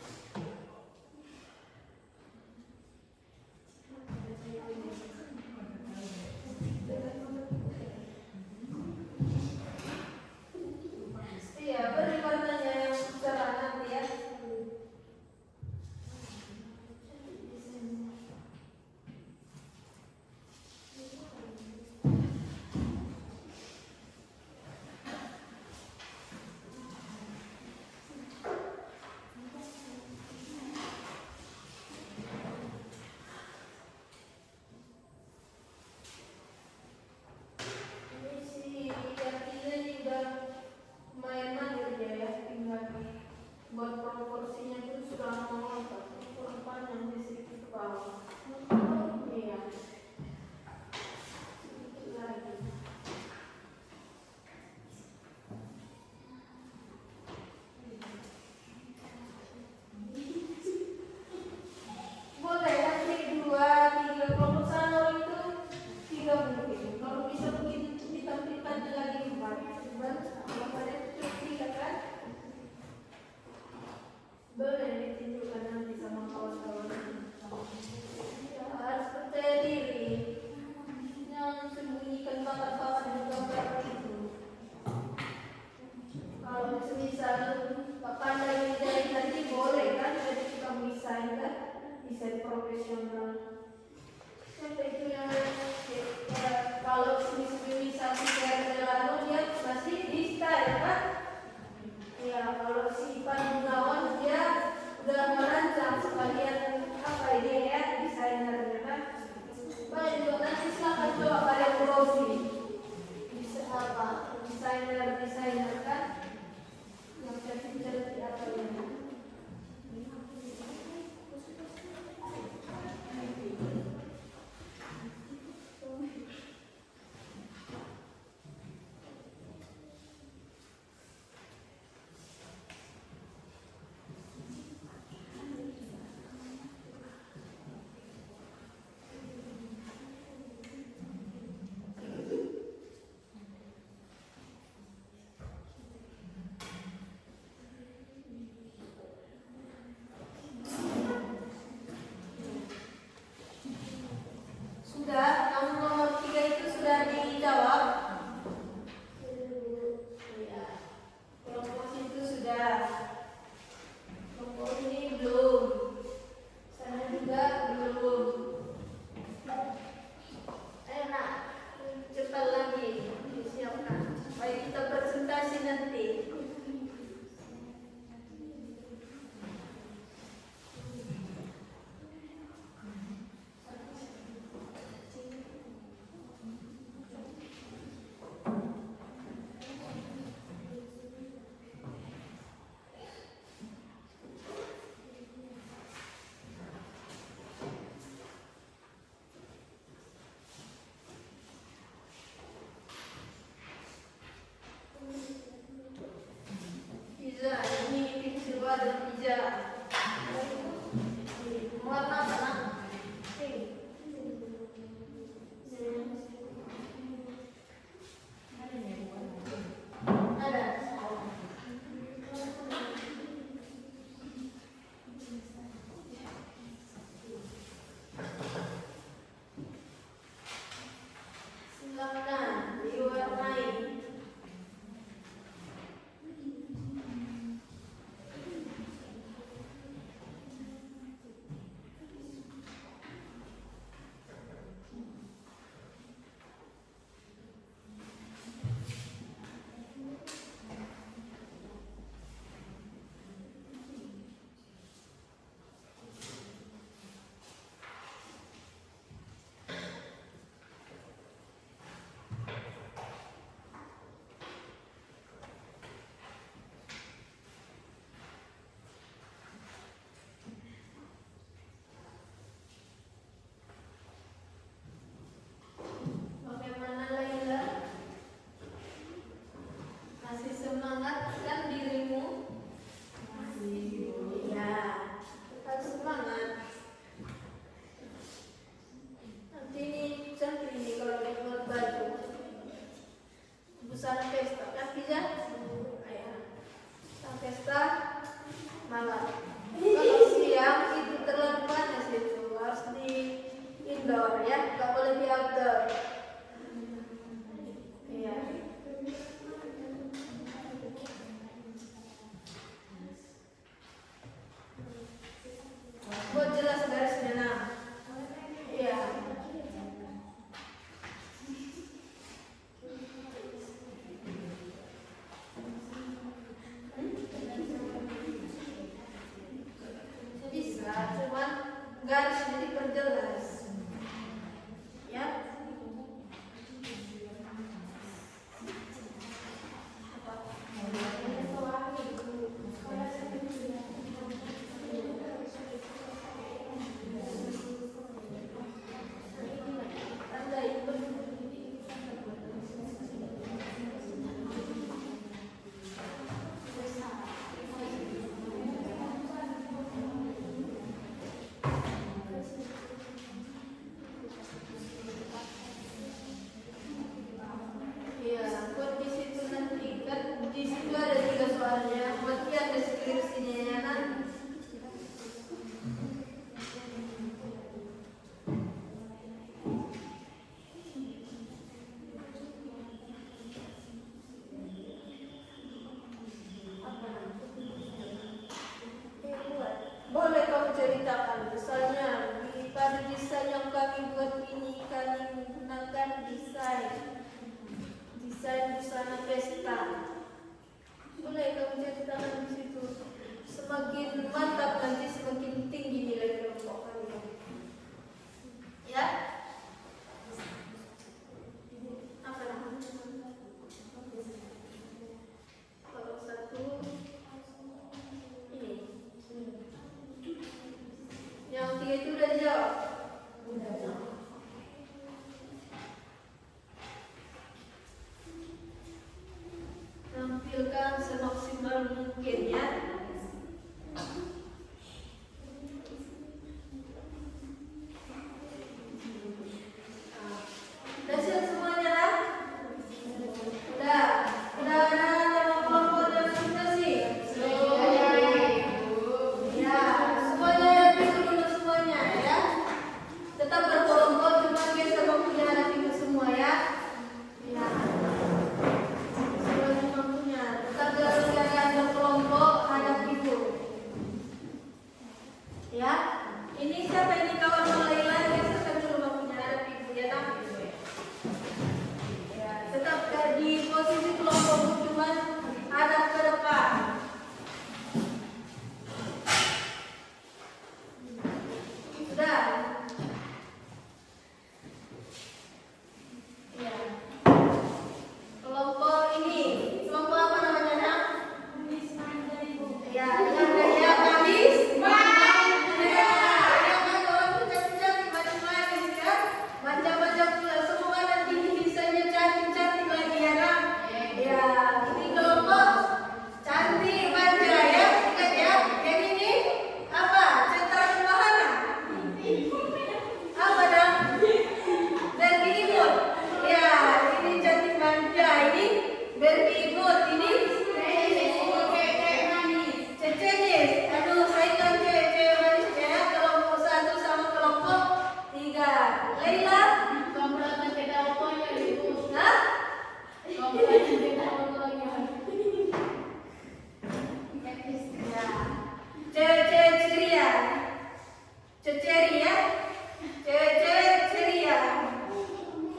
Speaker 1: buat proporsinya itu sudah mau kurang panjang di sedikit ke bawah. Iya. Sedikit lagi. Boleh nanti 2, 3 kelompok sana itu 3 mungkin. Kalau bisa mungkin ditampilkan lagi 4. Kalau pada cukup 3 kan? Boleh ditunjukkan nanti sama kawan-kawan. Ya, harus percaya diri. Jangan sembunyikan bakat-bakat di gambar itu. Kalau semisal pandai menjahit nanti boleh kan? Jadi kita bisa kan? Bisa profesional. Sampai itu yang kalau semisal si Delano dia masih di style kan? Ya kalau si Ipan Gunawan dia udah merancang sekalian apa ini ya desainernya kan? Baik juga nanti silakan coba kalian browsing bisa apa desainer kan? Yang cantik-cantik apa ini? ceritakan. Misalnya pada desain yang kami buat ini, kami menggunakan desain busana pesta. Mulai kamu ceritakan di situ. Semakin mantap nanti semakin tinggi nilai kelompok kalian. Ya? Apa namanya? Kalau satu ini. Yang tiga itu udah dijawab. Tampilkan semaksimal mungkin ya. Udah siap semuanya lah? Udah ada nama kelompok dan situasi? Ya, semuanya pintu dulu semuanya ya. Tetap berkelompok, cuma biasa waktunya ada pintu semua ya. Ya. Semuanya mampunya. Tetap jalan berkelompok, ada pintu. Ya. Ini siapa ini kawan Laila? Biasakan dulu waktunya ada pintu ya tak? Ya, tetap di posisi kelompok cuma ada ke depan. Sudah. Ya. Kelompok ini, kelompok apa namanya nak?
Speaker 2: Manis manja ibu.
Speaker 1: Ya, dengan gaya manis. Ya, yang ada orang cantik-cantik manis-manis ya. Manja-manja pula. Semoga nanti desainnya cantik-cantik lagi ya nak. Ya, ini kelompok cantik manja ya. Ingat ya. Yang ini apa? Centra wahana. Apa nak? Berbi imut. Ya, ini cantik manja. Ini berbi imut. Ini cecenis. Aduh, saingan cewek manis ya. Kelompok satu sama kelompok tiga. Laila? Hah? Ya. Cewek-cewek ceria. Ceceria. Cewek-cewek ceria.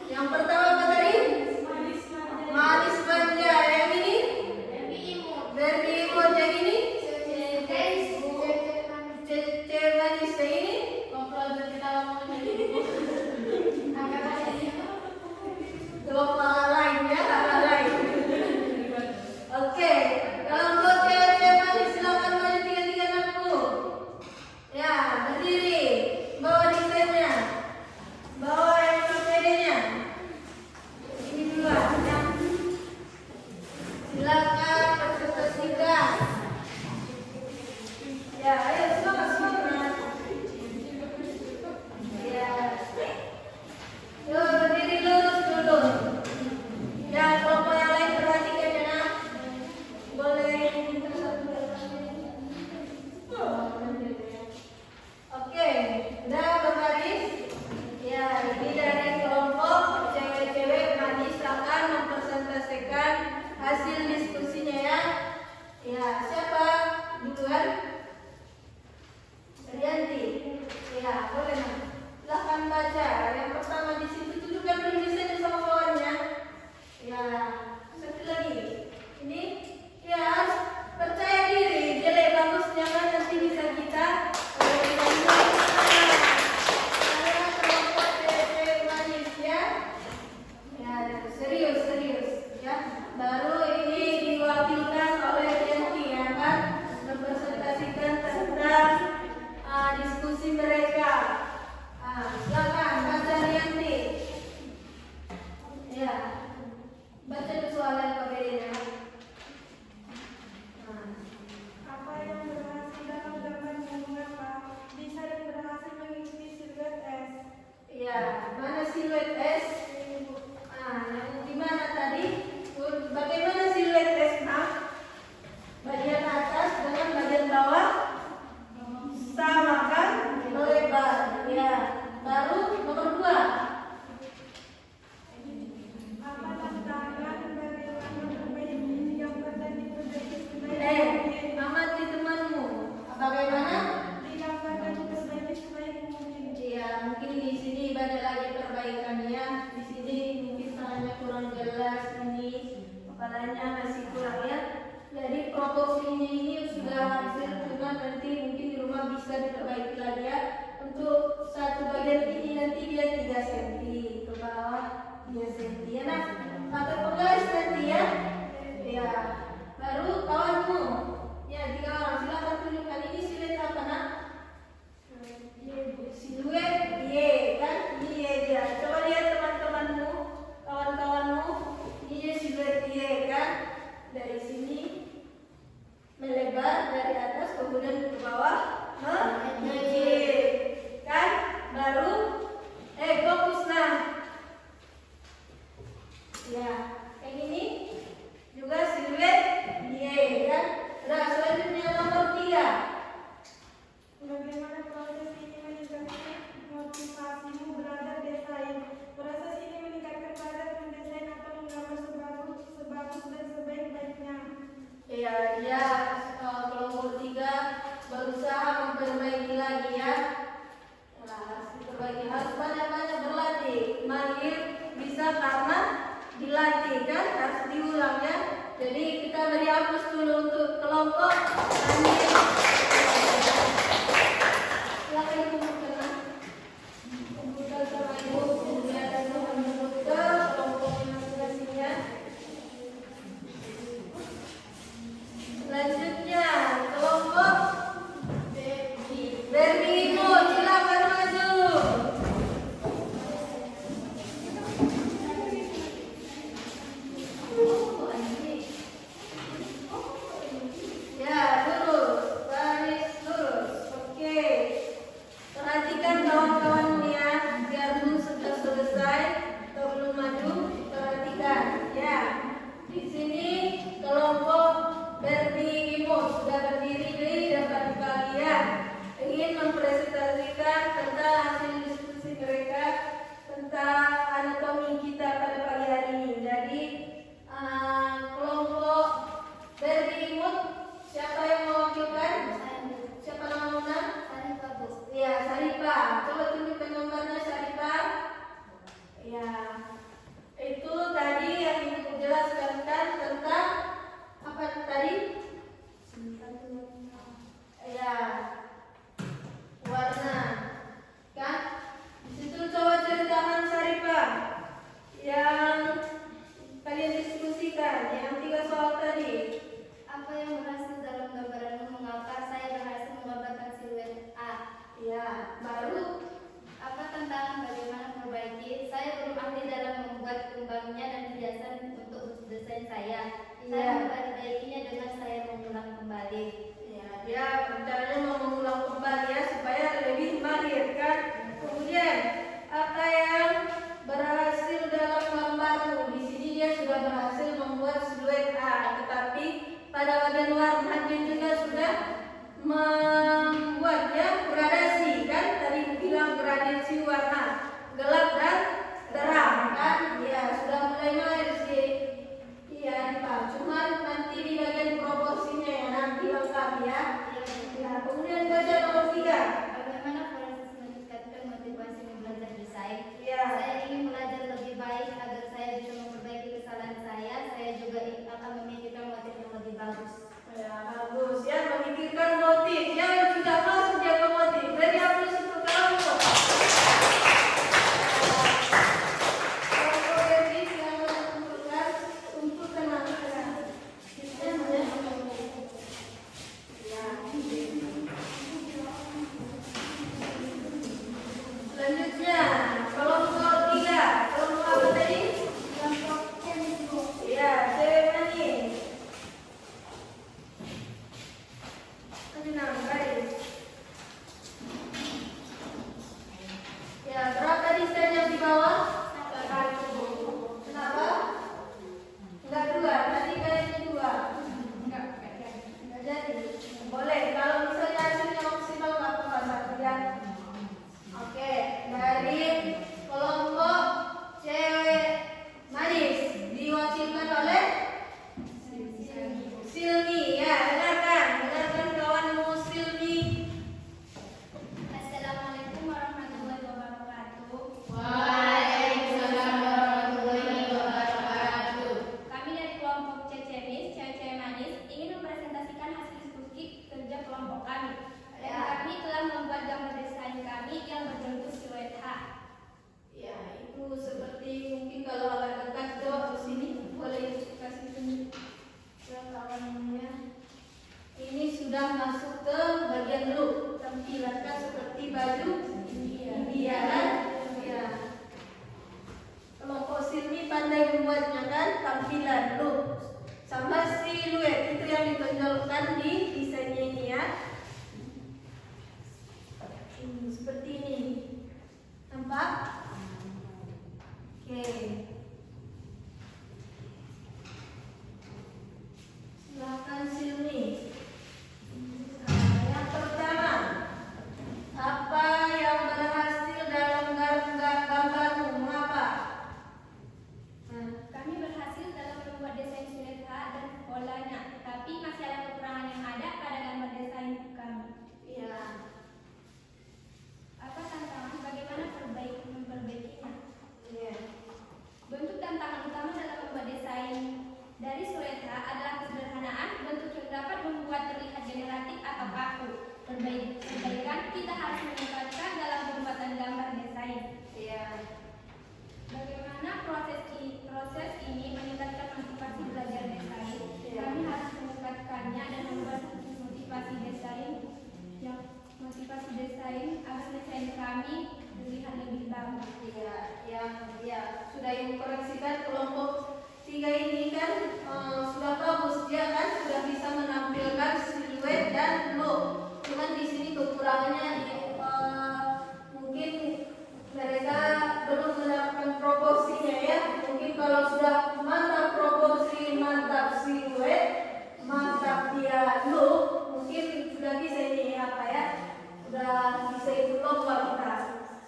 Speaker 1: Yang pertama apa tadi?
Speaker 2: Manis manja.
Speaker 1: Manis manja. Yang ini? Berbi imut. Yang ini? Cewek manis. Yang ini? Kelompok lain ya, hal lain. Oke, kelompok cewek-cewek manis silakan maju tiga-tiga anakku. Ya, berdiri. Bawa desainnya. Bawa PD-nya. Ini duluan ya. Silakan presentasikan. Ya, ayo semangat. Ya. Yo, berdiri lurus dulu. Ya, kelompok yang lain perhatikan ya nak. Boleh minta satu Oke, udah berbaris. Ya, ini dari kelompok cewek-cewek manis akan mempresentasikan hasil diskusinya ya. Ya, siapa duluan? bisa diperbaiki lagi ya. Untuk satu bagian ini nanti dia 3 cm ke bawah 3 cm ya nak. Pakai penggaris nanti ya. Ya. Baru kawanmu. Ya 3 orang silakan tunjukkan ini siluet apa nak? Siluet Y kan? Ini Y dia. Coba lihat teman-temanmu, kawan-kawanmu. Ini dia siluet Y kan? Dari sini melebar dari atas kemudian ke bawah Y kan? Baru fokus nah. Ya, kayak gini juga siluet Y kan? Nah, selanjutnya nomor 3.
Speaker 2: Bagaimana proses ini meningkatkan motivasimu belajar desain? Proses ini meningkatkan belajar mendesain atau menggambar sebagus dan sebaik-baiknya.
Speaker 1: Ya, dia kelompok 3 berusaha memperbaiki lagi ya. Nah, harus diperbaiki, harus banyak-banyak berlatih. Mahir bisa karena dilatih kan, harus diulang ya. Jadi kita beri hapus dulu untuk kelompok Mahir. Silakan dikumpulkan. Kumpulkan sama ibu, kemudian ibu menurut ke kelompoknya masing-masing ya. Selanjutnya kelompok Bermimo, silakan maju. Ya, lurus, baris lurus. Oke. Perhatikan kawan-kawanmu ya, biar belum sudah selesai atau belum maju, perhatikan ya. Di sini kelompok Bermimo sudah berdiri di depan kalian, ingin mempresentasikan tentang hasil diskusi mereka tentang anatomi kita pada pagi hari ini. Jadi kelompok Bermimo, siapa yang mewakilkan? Siapa namanya? Ya, Syarifah. Coba tunjukkan gambarnya Syarifah. Ya, itu tadi yang ibu jelaskan kan tentang apa tadi? Ya, warna. Kan? Di situ coba ceritakan Syarifah yang kalian diskusikan, yang 3 soal tadi.
Speaker 3: Apa yang berhasil dalam gambaranmu mengapa saya berhasil menggambarkan siluet A?
Speaker 1: Ya, baru
Speaker 3: Apa tantangan bagaimana memperbaiki? Saya belum ahli dalam membuat kembangnya dan hiasan untuk desain saya. Saya memperbaikinya dengan saya mengulang kembali.
Speaker 1: ya, dia rencananya mau mengulang kembali ya supaya lebih mahir kan. Kemudian apa yang berhasil dalam gambarmu? Di sini dia sudah berhasil membuat siluet A, tetapi pada bagian warna dia juga sudah membuatnya gradasi kan. Tadi bilang gradasi warna gelap dan terang kan. Ya, sudah mulai mahir sih. Iya, Pak. Cuman nanti di bagian proporsinya ya nanti lengkap ya. Ya, kemudian baca nomor 3.
Speaker 3: Bagaimana proses meningkatkan motivasi belajar desain?
Speaker 1: Ya.
Speaker 3: Saya ingin belajar lebih baik agar saya bisa memperbaiki kesalahan saya. Saya juga akan memikirkan motif yang lebih bagus.
Speaker 1: Ya, bagus ya, memikirkan motif. Ya, sudah masuk dia ke motif. Beri aplaus untuk kamu. Kalau Berdi, silakan kumpulkan untuk kenangan. Ya. Selanjutnya, kelompok 3. Kelompok apa tadi?
Speaker 3: Kelompok Kemisko.
Speaker 1: Ya, cewek manis. Senang, baik. Ya, berapa desain yang di bawah? Kenapa? Enggak 2, tadi kayaknya 2. Enggak jadi. Boleh, kalau misalnya hasilnya maksimal nggak apa-apa, 1 ya. Oke, dari kelompok cewek manis diwakilkan oleh Silmi. Ya, dengarkan kawanmu Silmi.
Speaker 3: Assalamualaikum warahmatullahi wabarakatuh.
Speaker 1: Waalaikumsalam warahmatullahi wabarakatuh.
Speaker 3: Kami dari kelompok Cecemis, cewek-cewek manis, ingin mempresentasikan hasil diskusi kerja kelompok kami. Dan kami telah
Speaker 2: kami yang berbentuk siluet H.
Speaker 1: Ya, itu seperti mungkin kalau agak dekat jauh ke sini boleh kasih tunjuk ke kawannya. Ini sudah masuk ke bagian look, tampilannya seperti baju India kan? Ya. Kelompok Silmi pandai membuatnya kan, tampilan look sama siluet itu yang ditonjolkan di desainnya ini ya. Ini seperti ini, nampak? Oke. Silakan Silmi. Yang pertama, apa yang berhasil dalam gambarmu? Mengapa?
Speaker 2: Kami berhasil dalam membuat desain siluet H dan polanya, tetapi masih ada kekurangan yang ada pada gambar desain kami.
Speaker 1: Iya.
Speaker 2: Apa tantangan? Bagaimana memperbaikinya?
Speaker 1: Iya.
Speaker 2: Bentuk tantangan utama dalam membuat desain dari siluet H adalah kesederhanaan, bentuk yang dapat membuat terlihat generatif atau kaku. Perbaikan kita harus meningkatkan dalam pembuatan gambar desain.
Speaker 1: Iya.
Speaker 2: Bagaimana proses ini meningkatkan motivasi belajar desain? Kami harus meningkatkannya dan membuat motivasi desain agar desain kami terlihat lebih bagus.
Speaker 1: Iya, ya sudah ibu koreksikan kelompok 3 ini kan sudah bagus dia kan sudah bisa menampilkan siluet dan look. Cuman di sini kekurangannya mungkin mereka belum menerapkan proporsinya ya. Mungkin kalau sudah mantap proporsi, mantap siluet, mantap dia look, mungkin sudah bisa ini apa ya? Sudah bisa ikut lomba kita,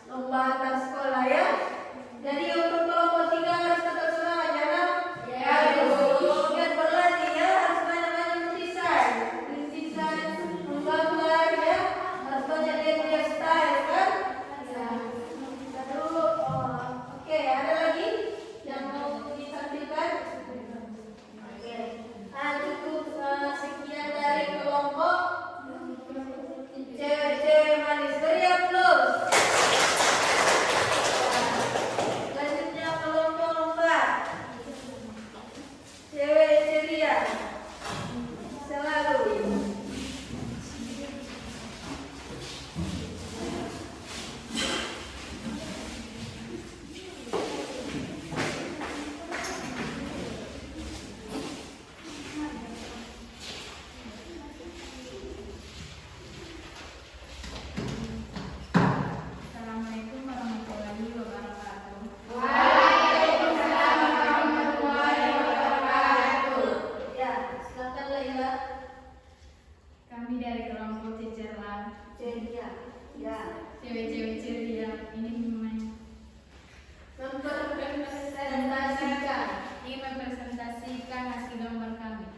Speaker 1: lomba antar sekolah ya. Jadi untuk kelompok 3 harus tetap semangat ya kan? Ya, ingat berlatih ya, harus banyak-banyak mendesain, menggambar ya, harus banyak dia style kan? Ya. Lalu, oke, ada lagi yang mau ditampilkan? Oke, cukup sekian dari kelompok cewek-cewek manis. Beri aplaus. Selanjutnya kelompok 4 cewek ceria selalu.
Speaker 2: Assalamualaikum warahmatullahi wabarakatuh.
Speaker 1: Waalaikumsalam warahmatullahi wabarakatuh. Ya, silakan Laila.
Speaker 2: Kami dari kelompok Cecerlan,
Speaker 1: Ceria. Ya.
Speaker 2: cewek-cewek ceria ini
Speaker 1: Mempresentasikan.
Speaker 2: ingin mempresentasikan hasil gambar kami.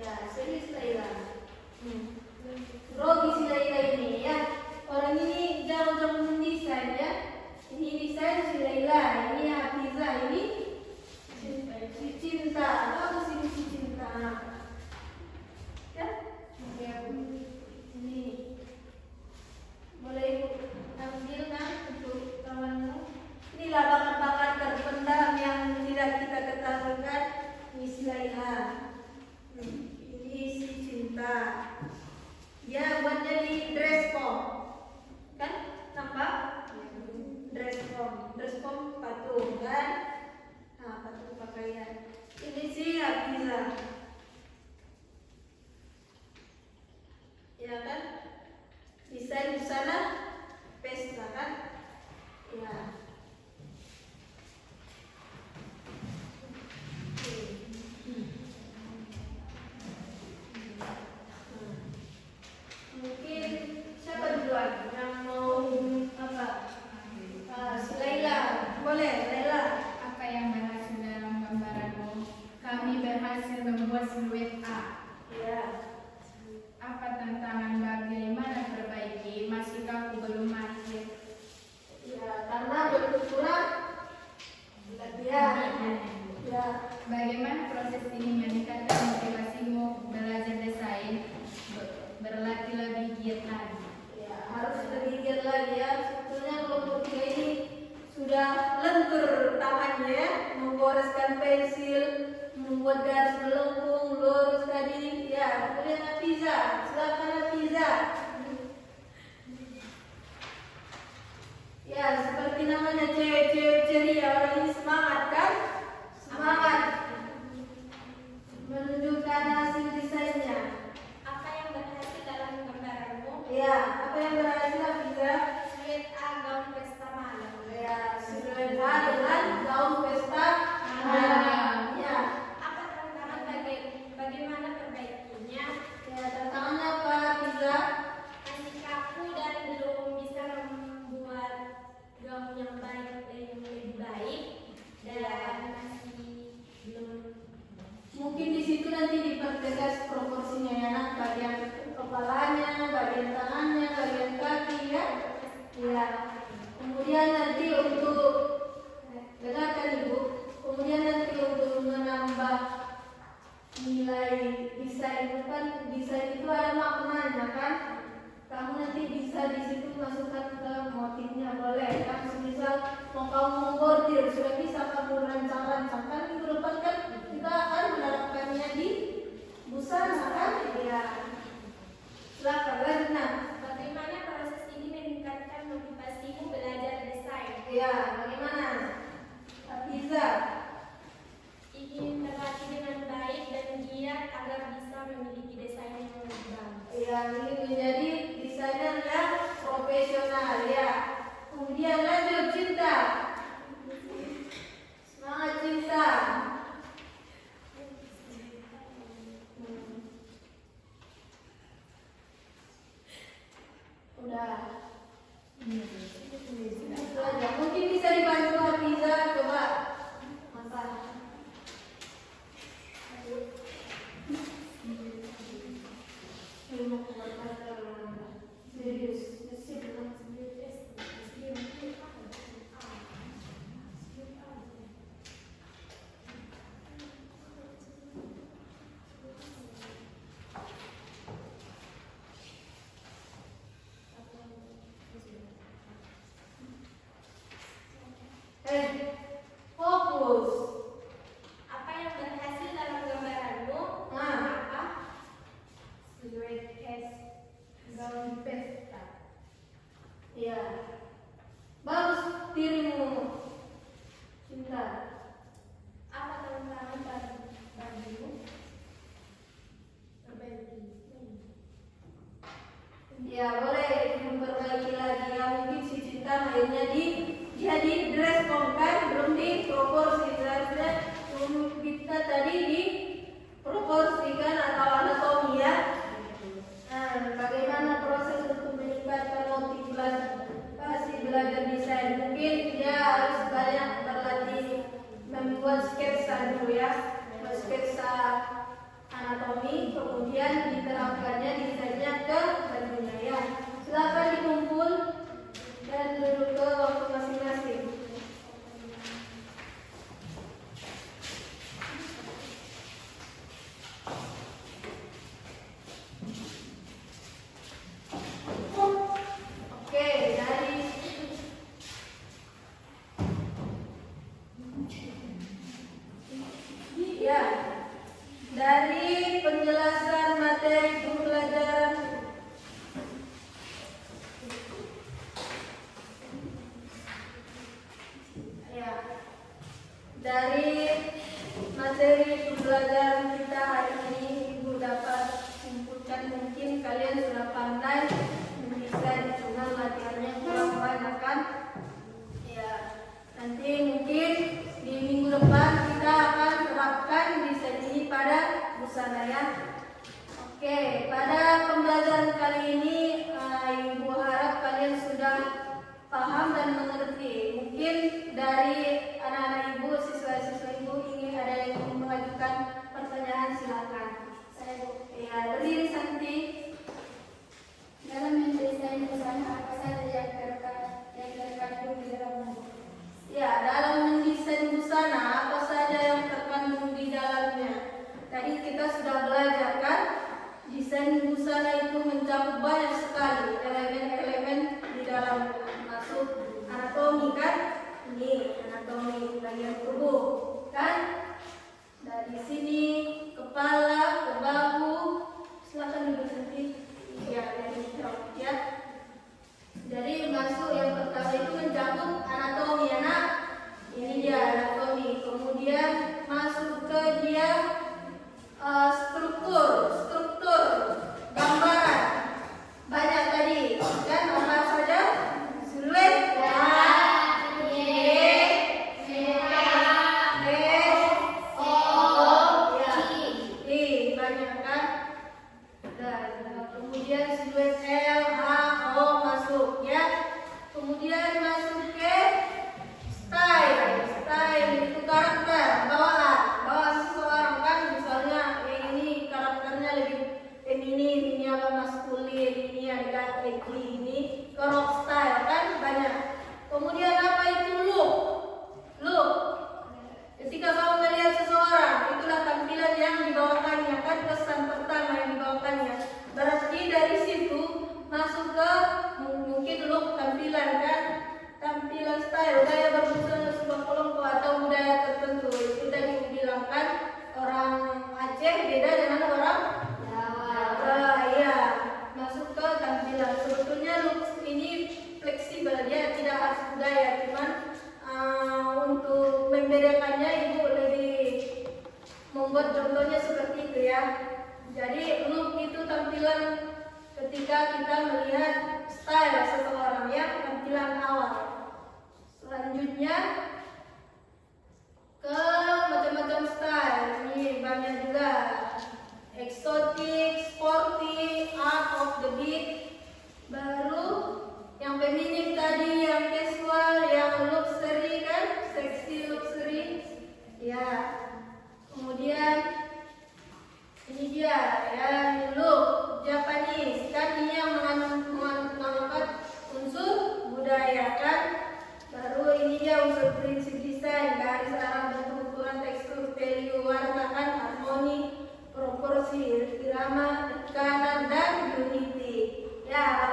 Speaker 1: Ya, serius Laila. Grogi si Laila ini ya. Orang ini jauh-jauh mendesain ya. Ini desain si Laila, ini Hafiza, ini si Cinta. Bagus ini si Cinta. Ya? Ini boleh ibu ambil kan untuk kawanmu. Inilah bakat-bakat terpendam yang tidak kita ketahui kan. Ini si Laila. Ini si Cinta. Ya buat jadi dress form kan, nampak? Dress form patung kan, nah patung pakaian. Ini si Hafiza, ya kan? Desain busana pesta kan, ya. Mungkin siapa duluan yang mau apa? Si Laila, boleh Laila.
Speaker 2: Apa yang berhasil dalam gambaranmu? Kami berhasil membuat siluet A.
Speaker 1: Ya.
Speaker 2: Apa tantangan
Speaker 1: Apa yang berhasil Hafiza?
Speaker 3: Siluet A gaun pesta malam.
Speaker 1: Ya, siluet A dengan gaun pesta malam. Ya.
Speaker 3: Apa tantangan bagaimana perbaikinya?
Speaker 1: Ya, tantangannya apa Hafiza?
Speaker 3: Masih kaku dan belum bisa membuat gaun yang lebih baik dan masih belum.
Speaker 1: Mungkin di situ nanti dipertegas proporsinya ya, nak. Bagian kepalanya, bagian tangannya, bagian kaki ya. Ya. Kemudian nanti untuk dengarkan Ibu. Kemudian nanti untuk menambah nilai desain itu kan, desain itu ada maknanya kan. Kamu nanti bisa di situ masukkan ke motifnya boleh kan. Misal mau kamu membordir sudah bisa kamu rancang-rancang kan minggu depan kan kita akan menerapkannya di busana kan. Ya. Silakan Lena.
Speaker 3: Bagaimana proses ini meningkatkan motivasimu belajar desain?
Speaker 1: Ya, bagaimana? Hafiza.
Speaker 3: Ingin terlatih dengan baik dan giat agar bisa memiliki desain yang lebih bagus.
Speaker 1: Ya, ini menjadi desainer yang profesional ya. Kemudian lanjut Cinta. Semangat Cinta. Udah. Itu aja. Mungkin bisa dibantu Hafiza coba. Masa. Serius. Fokus.
Speaker 3: Apa yang berhasil dalam gambaranmu?
Speaker 1: Nah.
Speaker 3: Apa?
Speaker 2: Siluet S gaun pesta.
Speaker 1: Ya. Bagus dirimu. Cinta.
Speaker 3: Apa tantangan bagimu? Perbaiki.
Speaker 1: Ya boleh memperbaiki lagi ya, mungkin si Cinta mainnya jadi dress kan belum diproporsi, seharusnya kita tadi diproporsikan atau anatomi ya. Nah, bagaimana proses untuk meningkatkan motivasi belajar desain? Mungkin dia harus banyak berlatih membuat sketsa dulu ya, sketsa anatomi, kemudian diterapkannya desainnya ke bajunya ya. Silakan dikumpul dan duduk ke waktu masing-masing. L H O masuk ya. Kemudian masuk ke style. Style itu karakter, bawaan seseorang kan, misalnya yang ini karakternya lebih feminin, ini agak maskulin, ini agak edgy, ini ke rock style kan banyak. Kemudian apa itu look? Look. Ketika kamu melihat seseorang, itulah tampilan yang dibawakannya kan, pesan pertama yang dibawakannya. Berarti dari situ masuk ke mungkin look tampilan kan, tampilan style, gaya berbusana sebuah kelompok atau budaya tertentu. Itu tadi dibilang kan, orang Aceh beda dengan orang Jawa. Ya, masuk ke tampilan. Sebetulnya look ini fleksibel, dia tidak harus budaya, cuman untuk membedakannya ibu lebih membuat contohnya seperti itu ya. Jadi look itu tampilan ketika kita melihat style seseorang ya, tampilan awal. Selanjutnya ke macam-macam style. Ini banyak juga. Exotic, sporty, art of the beat. Baru yang feminim tadi, yang casual, yang luxury kan, sexy luxury. Ya. Kemudian ini dia ya, look Japanese kan, ini yang mengangkat unsur budaya kan. Baru ini dia unsur prinsip desain, garis arah, bentuk, ukuran, tekstur, value, warna kan, harmoni, proporsi, irama, tekanan dan unity. Ya,